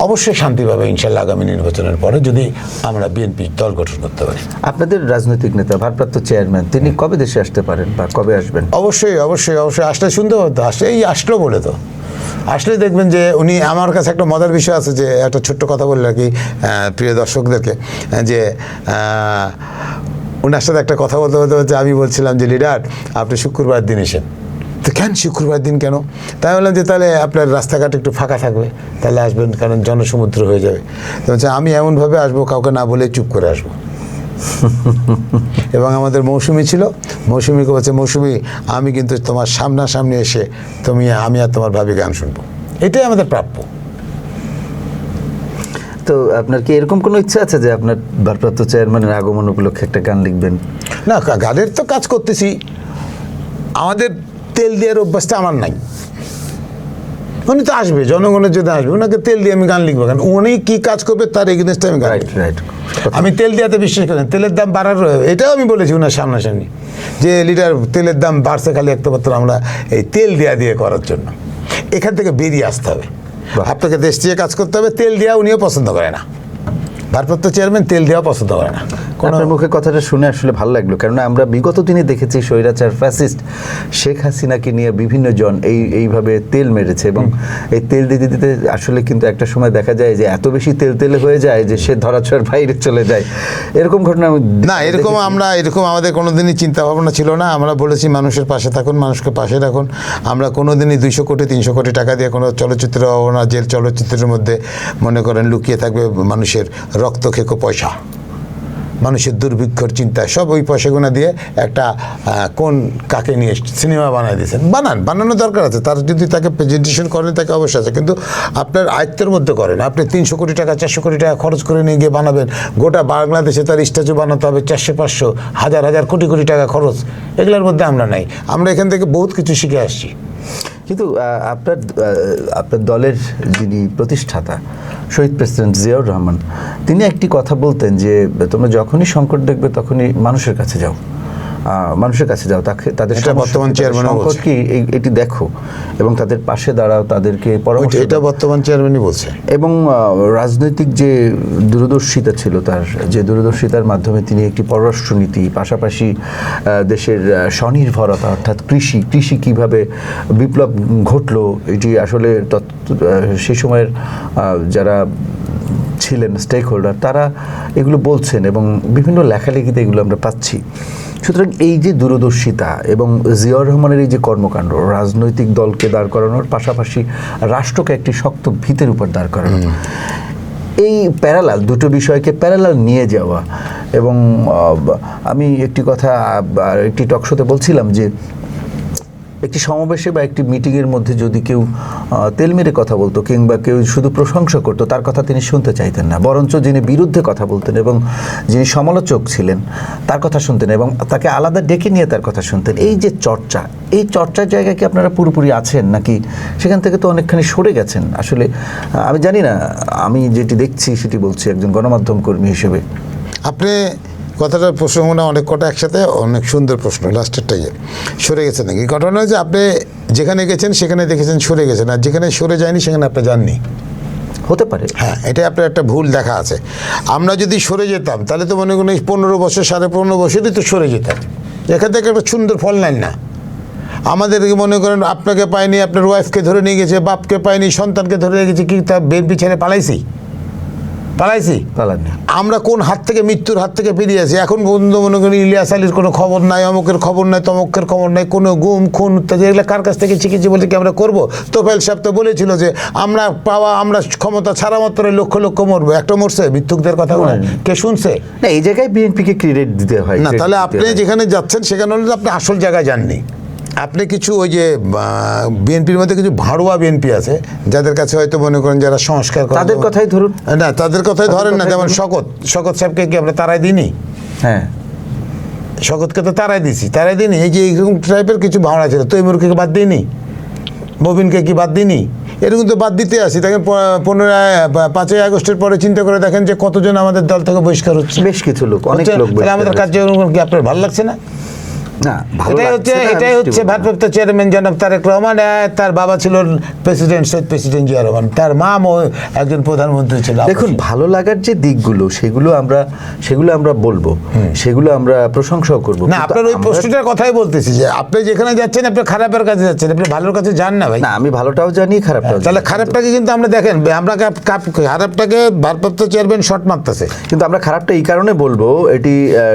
অবশ্যই শান্তি পাবে ইনশাল্লাহ আগামী নির্বাচনের পরে, যদি আমরা বিএনপি দল গঠন করতে পারি। আপনাদের রাজনৈতিক নেতা, ভারপ্রাপ্ত চেয়ারম্যান, তিনি কবে দেশে আসতে পারেন বা কবে আসবেন? অবশ্যই অবশ্যই অবশ্যই আসলে সুন্দর হতো। আসলো বলে তো আসলে দেখবেন যে উনি, আমার কাছে একটা মজার বিষয় আছে, যে একটা ছোট্ট কথা বললে আর কি প্রিয় দর্শকদেরকে, যে ওনার সাথে একটা কথা বলতে বলতে হচ্ছে, আমি বলছিলাম যে লিডার আপনি শুক্রবার দিন এসেন। তো কেন শুক্রবার দিন কেন? তাই বললাম যে তাহলে আপনার রাস্তাঘাট একটু ফাঁকা থাকবে, তাহলে আসবেন, কারণ জনসমুদ্র হয়ে যাবে। তো হচ্ছে আমি এমনভাবে আসবো, কাউকে না বলে চুপ করে আসবো। এবং আমাদের মৌসুমি ছিল, মৌসুমিকে বলছে, মৌসুমি আমি কিন্তু তোমার সামনাসামনি এসে আমি আর তোমার ভাবি গান শুনবো, এটাই আমাদের প্রাপ্য। তো আপনার কি এরকম কোনো ইচ্ছা আছে যে আপনার ভারপ্রাপ্ত চেয়ারম্যানের আগমন উপলক্ষে একটা গান লিখবেন? না, গানের তো কাজ করতেছি, আমাদের তেল দেওয়ার অভ্যাসটা আমার নাই। উনি তো আসবে, জনগণের জন্য আসবে, ওনাকে তেল দিয়ে আমি গান লিখবো কেন? উনি কি কাজ করবে তার এগেনস্টে আমি গান লিখবো। রাইট। আমি তেল দেওয়াতে বিশ্বাস করি না। তেলের দাম বাড়ার, এটাও আমি বলেছি ওনার সামনাসামনি, যে লিডার তেলের দাম বাড়ছে খালি একমাত্র আমরা এই তেল দেওয়া দিয়ে করার জন্য। এখান থেকে বেরিয়ে আসতে হবে, আপনাকে দেশ দিয়ে কাজ করতে হবে। তেল দেওয়া উনিও পছন্দ করে না, ভারপ্রাপ্ত চেয়ারম্যান তেল দেওয়া পছন্দ করে না। আপনার মুখে কথাটা শুনে আসলে ভালো লাগলো, কেননা আমরা বিগত দিনে দেখেছি স্বৈরাচার ফ্যাসিস্ট শেখ হাসিনাকে নিয়ে বিভিন্ন জন এইভাবে তেল মেরেছে, এবং এই তেল দিতে দিতে আসলে কিন্তু একটা সময় দেখা যায় যে এত বেশি তেলে হয়ে যায় যে সে ধরাছোঁয়ার বাইরে চলে যায়। এরকম ঘটনা না, এরকম আমাদের কোনোদিনই চিন্তা ভাবনা ছিল না। আমরা বলেছি মানুষের পাশে থাকুন, মানুষকে পাশে রাখুন। আমরা কোনোদিনই 200 কোটি 300 কোটি টাকা দিয়ে কোনো চলচ্চিত্র হবো না, যে চলচ্চিত্রের মধ্যে মনে করেন লুকিয়ে থাকবে মানুষের রক্ত খেকো পয়সা, মানুষের দুর্ভিক্ষর চিন্তায় সব ওই পয়সাগুলো দিয়ে একটা কোন কাকে নিয়ে সিনেমা বানায় দিয়েছেন। বানানোর দরকার আছে, তার যদি তাকে প্রেজেন্টেশন করেন তাকে অবশ্যই আছে, কিন্তু আপনার আয়ত্তের মধ্যে করেন। আপনি 300 কোটি টাকা 400 কোটি টাকা খরচ করে নিয়ে গিয়ে বানাবেন, গোটা বাংলাদেশে তার স্ট্যাচু বানাতে হবে 400 500 হাজার হাজার কোটি কোটি টাকা খরচ, এগুলোর মধ্যে আমরা নাই। আমরা এখান থেকে বহুত কিছু শিখে আসছি। কিন্তু আপনার দলের যিনি প্রতিষ্ঠাতা শহীদ প্রেসিডেন্ট জিয়াউর রহমান, তিনি একটি কথা বলতেন যে তোমরা যখনই সংকট দেখবে তখনই মানুষের কাছে যাও, তাদের বর্তমান চেয়ারম্যান সংকট কি এটি দেখো এবং তাদের পাশে দাঁড়াও, তাদেরকে পরামর্শ। এটা বর্তমান চেয়ারম্যানই বলছে। এবং রাজনৈতিক যে দূরদর্শিতা ছিল, তার যে দূরদর্শিতার মাধ্যমে তিনি একটি পররাষ্ট্রনীতি, পাশাপাশি দেশের স্বনির্ভরতা অর্থাৎ কৃষি কিভাবে বিপ্লব ঘটলো, এটি আসলে সেই সময়ের যারা ছিলেন স্টেক হোল্ডার তারা এগুলো বলছেন, এবং বিভিন্ন লেখালেখিতে এগুলো আমরা পাচ্ছি। সুতরাং এই যে দূরদর্শিতা এবং জিয়াউর রহমানের এই যে কর্মকাণ্ড, রাজনৈতিক দলকে দাঁড় করানোর পাশাপাশি রাষ্ট্রকে একটি শক্ত ভিতের উপর দাঁড় করানো, এই দুটো বিষয়কে প্যারালাল নিয়ে যাওয়া। এবং আমি একটি কথা একটি টকশোতে বলছিলাম যে একটি সমাবেশে বা একটি মিটিংয়ের মধ্যে যদি কেউ তেল মেরে কথা বলতো কিংবা কেউ শুধু প্রশংসা করতো, তার কথা তিনি শুনতে চাইতেন না, বরঞ্চ যিনি বিরুদ্ধে কথা বলতেন এবং যিনি সমালোচক ছিলেন তার কথা শুনতেন এবং তাকে আলাদা ডেকে নিয়ে তার কথা শুনতেন। এই যে এই চর্চার জায়গায় কি আপনারা পুরোপুরি আছেন, নাকি সেখান থেকে তো অনেকখানি সরে গেছেন? আসলে আমি জানি না, আমি যেটি দেখছি সেটি বলছি একজন গণমাধ্যম কর্মী হিসেবে। আপনি কথাটার প্রসঙ্গটা অনেক কটা একসাথে, অনেক সুন্দর প্রশ্ন। লাস্টেরটাই সরে গেছে নাকি? ঘটনা হচ্ছে আপনি যেখানে গেছেন সেখানে দেখেছেন সরে গেছেন, আর যেখানে সরে যায়নি সেখানে আপনি যাননি। হতে পারে, হ্যাঁ, এটাই আপনার একটা ভুল দেখা আছে। আমরা যদি সরে যেতাম তাহলে তো মনে করেন 15 বছর 15.5 বছরই তো সরে যেতাম। এখান থেকে একটা সুন্দর ফল নেন না। আমাদেরকে মনে করেন আপনাকে পায়নি, আপনার ওয়াইফকে ধরে নিয়ে গেছে, বাপকে পায়নি, সন্তানকে ধরে নিয়ে গেছে, কি তার বিএনপি ছেড়ে পালাইছি? আমরা কোন হাত থেকে, মৃত্যুর হাত থেকে বেরিয়ে আছি। এখন বন্ধু মনে করি ইলিয়াস আলীর কোনো খবর নাই, অমুকের খবর নাই, তমুকের খবর নাই, কোনো গুম খুন ইত্যাদি এগুলো কার কাছ থেকে শিখেছি বলে কি আমরা করবো? তোফায়েল সাহেব তো বলেছিল যে আমরা ক্ষমতা ছাড়া মাত্র লক্ষ লক্ষ মরবো। একটা মরছে মৃত্যুকদের কথা বলে কে শুনছে? না, এই জায়গায় বিএনপিকে ক্রেডিট দিতে হয় না। তাহলে আপনি যেখানে যাচ্ছেন সেখানে হলে আপনি আসল জায়গায় যাননি। আপনি কিছু ওই যে বিএনপির মধ্যে কিছু ভাড়ুয়া বিএনপি আছে যাদের কাছে হয়তো মনে করেন যারা সংস্কার করে, তাদের কথাই ধরুন। না তাদের কথাই ধরেন না, যেমন শকত সাহেবকে কি আমরা তারাই দিইনি? হ্যাঁ, শকতকে তো তারাই দিইনি। এই যে এইরকম টাইপের কিছু ভাড়া ছিল, তৈমুরকে বাদ দিইনি, মবিনকে কি বাদ দিইনি? এরকম তো বাদ দিতে আসি। দেখেন 5ই আগস্টের পরে চিন্তা করে দেখেন যে কতজন আমাদের দল থেকে বহিষ্কার হচ্ছে। বেশ কিছু লোক, অনেক লোক। তাহলে আমাদের কার্যক্রম কি আপনার ভালো লাগছে না? না, ভালো এটাই হচ্ছে ভারপ্রাপ্ত চেয়ারম্যান জনাব তারেক রহমান। তার বাবা ছিল প্রেসিডেন্ট, শহীদ প্রেসিডেন্ট জিয়া রহমান, তার মা একজন প্রধানমন্ত্রী ছিল। দেখুন, ভালো লাগার যে দিকগুলো সেগুলো আমরা বলবো, সেগুলো আমরা প্রশংসাও করবো। না, আপনার ওই প্রশ্নটার কথাই বলতেছি যে আপনি যেখানে যাচ্ছেন আপনি খারাপের কাছে যাচ্ছেন, আপনি ভালোর কাছে যান না ভাই। না, আমি ভালোটাও জানি, খারাপটাও জানি। তাহলে খারাপটাকে কিন্তু আমরা দেখেন, আমরা খারাপটাকে ভারপ্রাপ্ত চেয়ারম্যান শর্ট মারতেছে। কিন্তু আমরা খারাপটা এই কারণে বলবো, এটি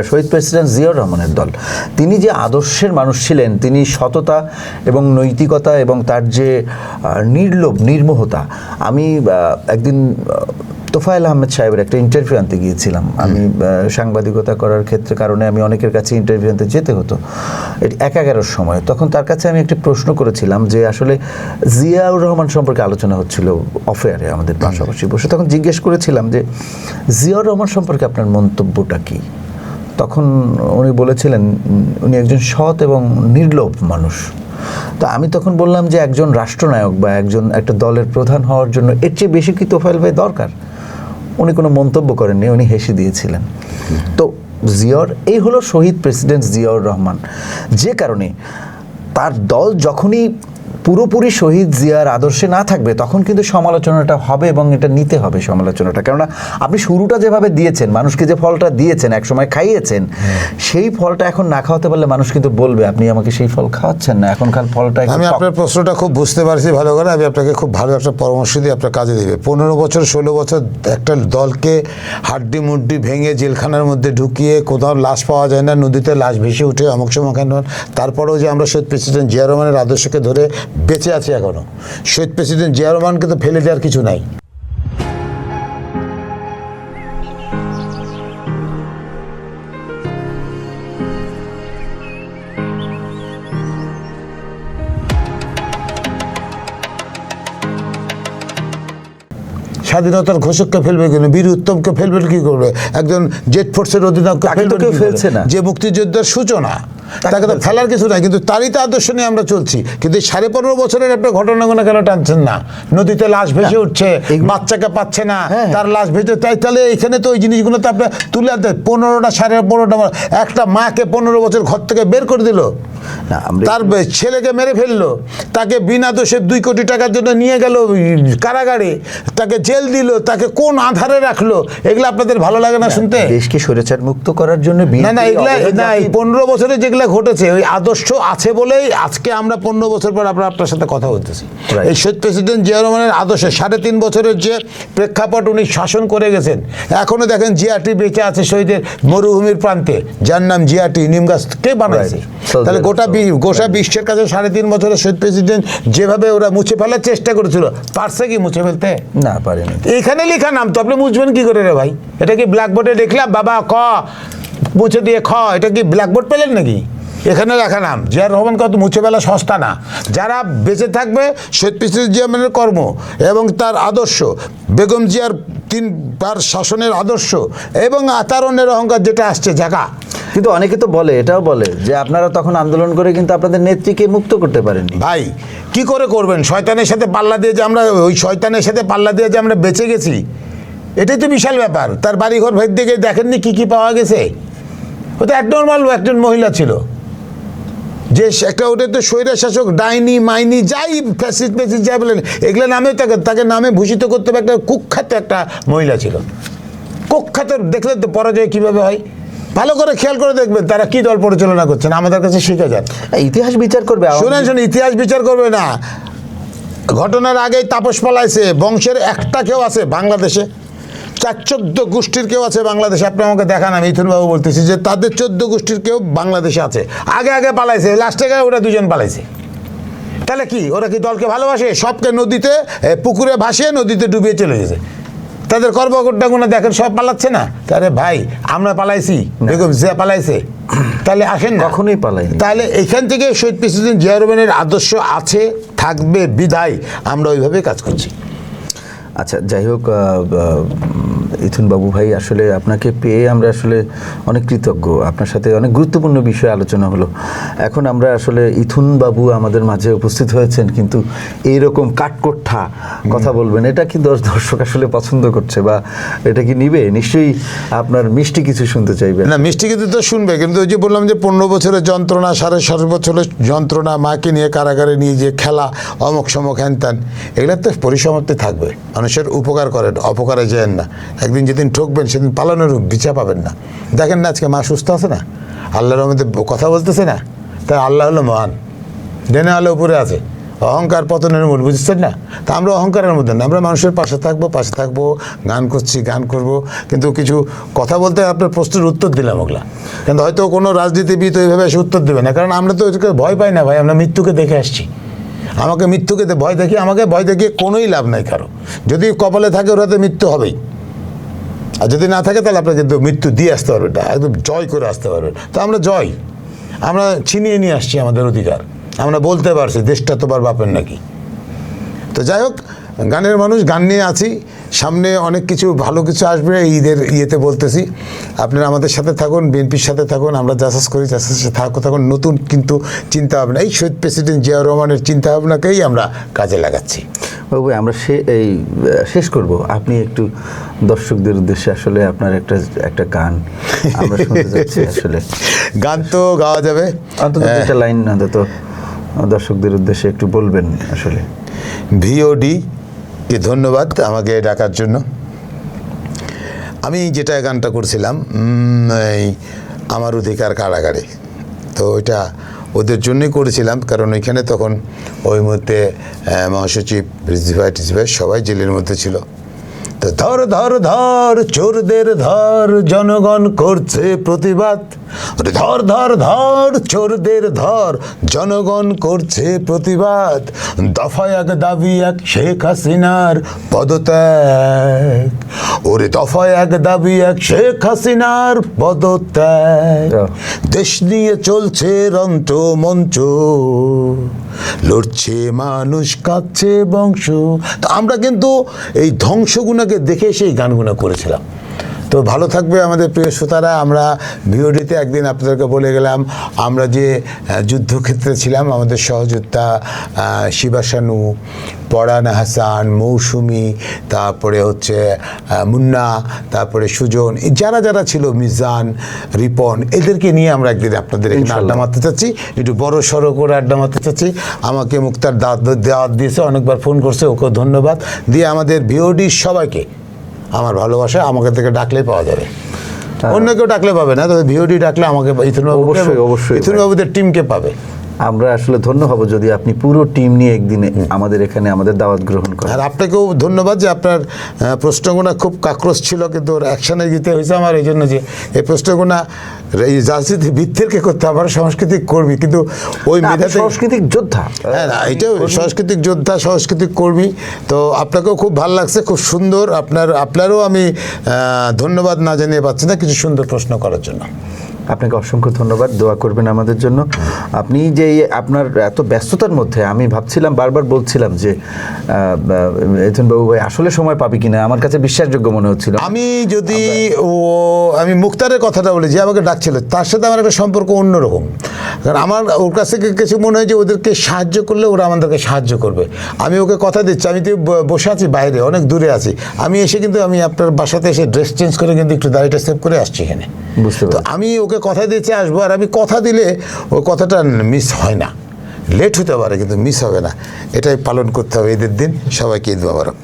শহীদ প্রেসিডেন্ট জিয়াউর রহমানের দল। তিনি যে আদর্শের মানুষ ছিলেন, তিনি সততা এবং নৈতিকতা এবং তার যে নির্মোহতা। আমি একদিন তোফায়েল আহমেদ সাহেবের একটা ইন্টারভিউ আনতে গিয়েছিলাম। আমি সাংবাদিকতা করার ক্ষেত্রে কারণে আমি অনেকের কাছে ইন্টারভিউ আনতে যেতে হতো, এটি 11-11 সময়। তখন তার কাছে আমি একটি প্রশ্ন করেছিলাম যে আসলে জিয়াউর রহমান সম্পর্কে আলোচনা হচ্ছিল অফেয়ারে আমাদের পাশাপাশি বসে। তখন জিজ্ঞেস করেছিলাম যে জিয়াউর রহমান সম্পর্কে আপনার মন্তব্যটা কী? তখন উনি বলেছিলেন উনি একজন সৎ এবং নির্লোভ মানুষ। তো আমি তখন বললাম যে একজন রাষ্ট্রনায়ক বা একটা দলের প্রধান হওয়ার জন্য এর চেয়ে বেশি কি তোফায়েল ভাই দরকার? উনি কোনো মন্তব্য করেননি, উনি হেসে দিয়েছিলেন। তো এই হলো শহীদ প্রেসিডেন্ট জিয়াউর রহমান, যে কারণে তার দল যখনই পুরোপুরি শহীদ জিয়ার আদর্শে না থাকবে তখন কিন্তু সমালোচনাটা হবে এবং এটা নিতে হবে সমালোচনাটা। কেননা আপনি শুরুটা যেভাবে দিয়েছেন, মানুষকে যে ফলটা দিয়েছেন, একসময় খাইয়েছেন, সেই ফলটা এখন না খাওয়াতে পারলে মানুষ কিন্তু বলবে আপনি আমাকে সেই ফল খাওয়াচ্ছেন না, এখনকার ফলটা। আমি আপনার প্রশ্নটা খুব বুঝতে পারছি ভালো করে। আমি আপনাকে খুব ভালো একটা পরামর্শ দিয়ে আপনার কাজে দেবে। 15 বছর 16 বছর একটা দলকে হাড্ডি মুড্ডি ভেঙে জেলখানার মধ্যে ঢুকিয়ে কোথাও লাশ পাওয়া যায় না, নদীতে লাশ ভেসে উঠে অমুক সময় কেন, তারপরেও যে আমরা শহীদ প্রেসিডেন্ট জিয়া রহমানের আদর্শকে ধরে বেঁচে আছে এখনো। শহীদ প্রেসিডেন্ট জিয়া রহমানকে তো ফেলে দেওয়ার কিছু নাই। স্বাধীনতার ঘোষককে ফেলবে কেন? বীর উত্তমকে ফেলবে কি করবে? একজন জেট ফোর্সের অধিনায়ককে ফেলছে না। যে মুক্তিযুদ্ধের সূচনা, তাকে তো ফেলার কিছু নাই, কিন্তু তারই তো আদর্শ নিয়ে আমরা চলছি। কিন্তু 15.5 বছরের একটা ঘটনাগুলো কেন টানছেন না? নদীতে লাশ ভেসে উঠছে, বাচ্চাকে পাচ্ছে না, তার লাশ ভেসে, তাহলে এখানে তো ওই জিনিসগুলো তো আপনার তুলে আনতে 15টা 15.5টা একটা মাকে 15 বছর ঘর থেকে বের করে দিল, তার ছেলেকে মেরে ফেললো, তাকে বিনা দোষে 2 কোটি টাকার জন্য নিয়ে গেল কারাগারে, তাকে জেল দিল, তাকে কোন আধারে রাখলো? এগুলো আপনাদের ভালো লাগে না শুনতে? দেশকে স্বৈরাচার মুক্ত করার জন্য না এগুলা না, এই 15 বছরে যেগুলো ঘটেছে ওই আদর্শ আছে বলেই আজকে আমরা 15 বছর পর আপনার সাথে কথা বলতেছি। এই শহীদ প্রেসিডেন্ট জিয়া রহমানের আদর্শে 3.5 বছরের যে প্রেক্ষাপট উনি শাসন করে গেছেন, এখনো দেখেন জিয়াটি বেঁচে আছে শহীদের মরুভূমির প্রান্তে, যার নাম জিয়াটি, নিম গাছ কে বানাইছে? তাহলে গোটা বিশ্বের কাছে 3.5 বছরের শহীদ প্রেসিডেন্ট যেভাবে ওরা মুছে ফেলার চেষ্টা করেছিল, পারছে কি মুছে ফেলতে? না, পারেনি। এখানে লেখা নাম তো আপনি মুছবেন কি করে রে ভাই? এটা কি ব্ল্যাকবোর্ডে লিখলাম বাবা ক মুছে দিয়ে খ, এটা কি ব্ল্যাকবোর্ড পেলেন নাকি? এখানে লেখা নাম। জিয়াউর রহমান কত মুছে ফেলা সস্তা না। যারা বেঁচে থাকবে শহীদ প্রেসিডেন্ট জিয়া রহমানের কর্ম এবং তার আদর্শ, বেগম জিয়ার 3বার শাসনের আদর্শ এবং আতারণের অহংকার যেটা আসছে জায়গা। কিন্তু অনেকে তো বলে, এটাও বলে যে আপনারা তখন আন্দোলন করে কিন্তু আপনাদের নেত্রীকে মুক্ত করতে পারেননি। ভাই কি করে করবেন? শয়তানের সাথে পাল্লা দিয়ে যে আমরা বেঁচে গেছি, এটাই তো বিশাল ব্যাপার। তার বাড়িঘর ভেদ দিকে দেখেননি কি পাওয়া গেছে? ও তো একনর্মাল একজন মহিলা ছিল, যে একটা ওটা তো স্বৈরা শাসক, ডাইনি মাইনি যাই ফ্যাসিস্ট যাই বলেন, এগুলো নামে তাকে নামে ভূষিত করতে হবে। একটা কুখ্যাত একটা মহিলা ছিল, কুখ্যাত। দেখলেন তো পরাজয় কীভাবে হয়? ভালো করে খেয়াল করে দেখবেন তারা কি দল পরিচালনা করছেন, আমাদের কাছে শিখে যান। ইতিহাস বিচার করবে, শুনেন, ইতিহাস বিচার করবে না। ঘটনার আগেই তাপস পালাইছে, বংশের একটা কেউ আছে বাংলাদেশে, 4-14 গোষ্ঠীর কেউ আছে বাংলাদেশে। আপনি আমাকে দেখান, আমি মিথুনবাবু বলতেছি যে তাদের 14 গোষ্ঠীর কেউ বাংলাদেশে আছে। আগে পালাইছে, লাস্টে ওরা 2জন পালাইছে। তাহলে কি ওরা কি দলকে ভালোবাসে? সবকে নদীতে পুকুরে ভাসিয়ে নদীতে ডুবিয়ে চলে গেছে। তাদের কর্মকর্তাগুলো দেখেন সব পালাচ্ছে না। আরে ভাই আমরা পালাইছি, বেগম জিয়া পালাইছে, তাহলে আসেন না, কখনোই পালাইনি। তাহলে এখান থেকে শহীদ প্রেসিডেন্ট জিয়া রহমানের আদর্শ আছে, থাকবে, বিদায় আমরা ওইভাবে কাজ করছি। আচ্ছা, যাই হোক, ইথুন বাবু ভাই, আসলে আপনাকে পেয়ে আমরা আসলে অনেক কৃতজ্ঞ। আপনার সাথে অনেক গুরুত্বপূর্ণ বিষয়ে আলোচনা হলো। এখন আমরা আসলে ইথুন বাবু আমাদের মাঝে উপস্থিত হয়েছেন, কিন্তু এইরকম কাঠকোঠা কথা বলবেন, এটা কি দর্শক আসলে পছন্দ করছে, বা এটা কি নিবে? নিশ্চয়ই আপনার মিষ্টি কিছু শুনতে চাইবে। না, মিষ্টি কিন্তু তো শুনবে, কিন্তু ওই যে বললাম যে 15 বছরের যন্ত্রণা, 7.5 বছরের যন্ত্রণা, মাকে নিয়ে কারাগারে নিয়ে যে খেলা, অমক সমক হ্যান ত্যান, এগুলো তো পরিসমাপ্তি থাকবে। মানুষের উপকার করেন, অপকারে যেন না। একদিন যেদিন ঠকবেন সেদিন পালানোর বিচা পাবেন না। দেখেন না, আজকে মা সুস্থ আছে না, আল্লাহর মধ্যে কথা বলতেছে না, তাই আল্লাহ হলো মহান, জেনে আলো উপরে আছে। অহংকার পতনের মূল, বুঝছেন না? তা আমরা অহংকারের মধ্যে না, আমরা মানুষের পাশে থাকবো, গান করছি, গান করব, কিন্তু কিছু কথা বলতে আপনার প্রশ্নের উত্তর দিলাম ওগুলা, কিন্তু হয়তো কোনো রাজনীতিবিদ ওইভাবে এসে উত্তর দেবে না, কারণ আমরা তো ভয় পাই না ভাই, আমরা মৃত্যুকে দেখে আসছি। আমাকে মৃত্যুকে ভয় দেখি, আমাকে ভয় দেখিয়ে কোনোই লাভ নাই কারো। যদি কপালে থাকে ওরাতে মৃত্যু হবেই, আর যদি না থাকে তাহলে আপনাকে কিন্তু মৃত্যু দিয়ে আসতে পারবে, এটা একদম জয় করে আসতে পারবে। তো আমরা আমরা ছিনিয়ে নিয়ে আসছি আমাদের অধিকার, আমরা বলতে পারছি দেশটা তোমার বাপের নাকি। তো যাই হোক, গানের মানুষ, গান নিয়ে আছি, সামনে অনেক কিছু ভালো কিছু আসবে ঈদের ইয়েতে বলতেছি। আপনারা আমাদের সাথে থাকুন, বিএনপির সাথে থাকুন, আমরা যাচাস করি, যাচাসে থাকুন। নতুন কিন্তু চিন্তাভাবনা, এই শহীদ প্রেসিডেন্ট জিয়া রহমানের চিন্তাভাবনাকেই আমরা কাজে লাগাচ্ছি। বাবু, আমরা শেষ করব, আপনি একটু দর্শকদের উদ্দেশ্যে আসলে আপনার একটা গান আমরা শুনতে যাচ্ছি। আসলে গান তো গাওয়া যাবে, অন্তত একটা লাইন অন্তত দর্শকদের উদ্দেশ্যে একটু বলবেন। আসলে ভিওডি কে ধন্যবাদ আমাকে ডাকার জন্য। আমি যেটা গানটা করছিলাম এই আমার অধিকার কারাগারে, তো ওইটা ওদের জন্যই করেছিলাম, কারণ ওইখানে তখন ওই মুহূর্তে মহাসচিব রিজভি সবাই জেলের মধ্যে ছিল। তো ধর ধর ধর চোরদের ধর, জনগণ করছে প্রতিবাদ। ধর ধর ধর চোরদের ধর, জনগণ করছে প্রতিবাদ। দফা এক দাবি এক, শেখ হাসিনার পদত্যাগ। ওরে দফা এক দাবি এক, শেখ হাসিনার পদত্যাগ। দেশ নিয়ে চলছে রন্ত্র মঞ্চ, লড়ছে মানুষ, কাঁদছে বংশ। তো আমরা কিন্তু এই ধ্বংসগুণাকে দেখে সেই গানগুলো করেছিলাম। তো ভালো থাকবে আমাদের প্রিয় শ্রোতারা। আমরা ভিওডিতে একদিন আপনাদেরকে বলে গেলাম, আমরা যে যুদ্ধক্ষেত্রে ছিলাম, আমাদের সহযোদ্ধা শিবাসানু, পরান হাসান, মৌসুমি, তারপরে হচ্ছে মুন্না, তারপরে সুজন, যারা যারা ছিল, মিজান, রিপন, এদেরকে নিয়ে আমরা একদিন আপনাদের এখানে আড্ডা মারতে চাচ্ছি, একটু বড় সড়ো করে আড্ডা মারতে চাচ্ছি। আমাকে মুক্তার দাওয়াত দিয়েছে, অনেকবার ফোন করছে, ওকেও ধন্যবাদ দিয়ে আমাদের ভিওডির সবাইকে আমার ভালোবাসা। আমাকে থেকে ডাকলেই পাওয়া যাবে, অন্য কেউ ডাকলে পাবে না, তবে ভিওডি ডাকলে আমাকে ইথুন বাবুদের টিমকে পাবে। আমরা আসলে ধন্য হব যদি আপনি পুরো টিম নিয়ে একদিন আমাদের এখানে আমাদের দাওয়াত গ্রহণ করেন। আর আপনাকেও ধন্যবাদ যে আপনার প্রশ্নগুলো খুব কাক্রোশ ছিল, কিন্তু ওর অ্যাকশনে দিতে হয়েছে আমার, এই জন্য যে এই প্রশ্নগুলো এই রাজনীতি ভিত্তিরকে করতে আমার সাংস্কৃতিক কর্মী, কিন্তু ওই মেধাতে সাংস্কৃতিক যোদ্ধা। হ্যাঁ, না, এটাও সাংস্কৃতিক যোদ্ধা, সাংস্কৃতিক কর্মী। তো আপনাকেও খুব ভালো লাগছে, খুব সুন্দর। আপনারও আমি ধন্যবাদ না জানিয়ে পাচ্ছি না কিছু সুন্দর প্রশ্ন করার জন্য। আপনাকে অসংখ্য ধন্যবাদ, দোয়া করবেন আমাদের জন্য। আপনি যে আপনার এত ব্যস্ততার মধ্যে, আমি ভাবছিলাম, বারবার বলছিলাম যে ইথুন বাবু ভাই আসলে সময় পাবে কিনা, আমার কাছে বিশ্বাসযোগ্য মনে হচ্ছিল। আমি মুক্তারের কথাটা বলি, যে আমাকে ডাকছিল, তার সাথে আমার একটা সম্পর্ক অন্যরকম, কারণ আমার ওর কাছ থেকে কিছু মনে হয় যে ওদেরকে সাহায্য করলে ওরা আমাদেরকে সাহায্য করবে। আমি ওকে কথা দিচ্ছি, আমি তো বসে আছি বাইরে, অনেক দূরে আছি, আমি এসে কিন্তু আমি আপনার বাসাতে এসে ড্রেস চেঞ্জ করে কিন্তু একটু দাড়িটা সেভ করে আসছি এখানে। বুঝতে তো আমি ওকে কথা দিয়েছি আসবো, আর আমি কথা দিলে ওই কথাটা মিস হয় না, লেট হতে পারে কিন্তু মিস হবে না। এটাই পালন করতে হবে ঈদের দিন। সবাইকে ঈদ মোবারক।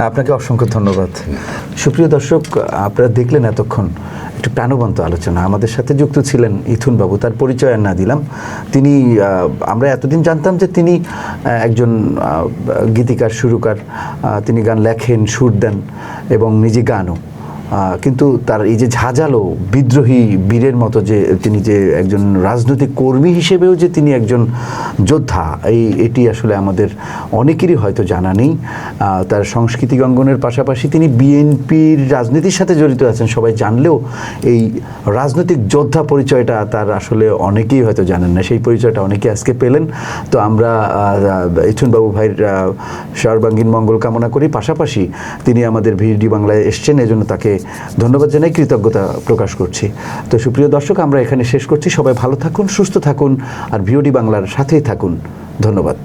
আপনাকে অসংখ্য ধন্যবাদ। সুপ্রিয় দর্শক, আপনারা দেখলেন এতক্ষণ একটু প্রাণবন্ত আলোচনা। আমাদের সাথে যুক্ত ছিলেন ইথুন বাবু, তার পরিচয় আর না দিলাম। তিনি, আমরা এতদিন জানতাম যে তিনি একজন গীতিকার, সুরকার, তিনি গান লেখেন, সুর দেন এবং নিজে গানও। কিন্তু তার এই যে ঝাঁঝালো বিদ্রোহী বীরের মতো যে তিনি যে একজন রাজনৈতিক কর্মী হিসেবেও যে তিনি একজন যোদ্ধা, এটি আসলে আমাদের অনেকেরই হয়তো জানা নেই। তার সাংস্কৃতিক অঙ্গনের পাশাপাশি তিনি বিএনপির রাজনীতির সাথে জড়িত আছেন সবাই জানলেও এই রাজনৈতিক যোদ্ধা পরিচয়টা তার আসলে অনেকেই হয়তো জানেন না। সেই পরিচয়টা অনেকে আজকে পেলেন। তো আমরা ইথুনবাবু ভাইয়ের সর্বাঙ্গীন মঙ্গল কামনা করি, পাশাপাশি তিনি আমাদের ভিডি বাংলায় এসছেন, এজন্য তাকে ধন্যবাদ জানাই, কৃতজ্ঞতা প্রকাশ করছি। তো সুপ্রিয় দর্শক, আমরা এখানে শেষ করছি। সবাই ভালো থাকুন, সুস্থ থাকুন, আর ভিওডি বাংলার সাথেই থাকুন। ধন্যবাদ।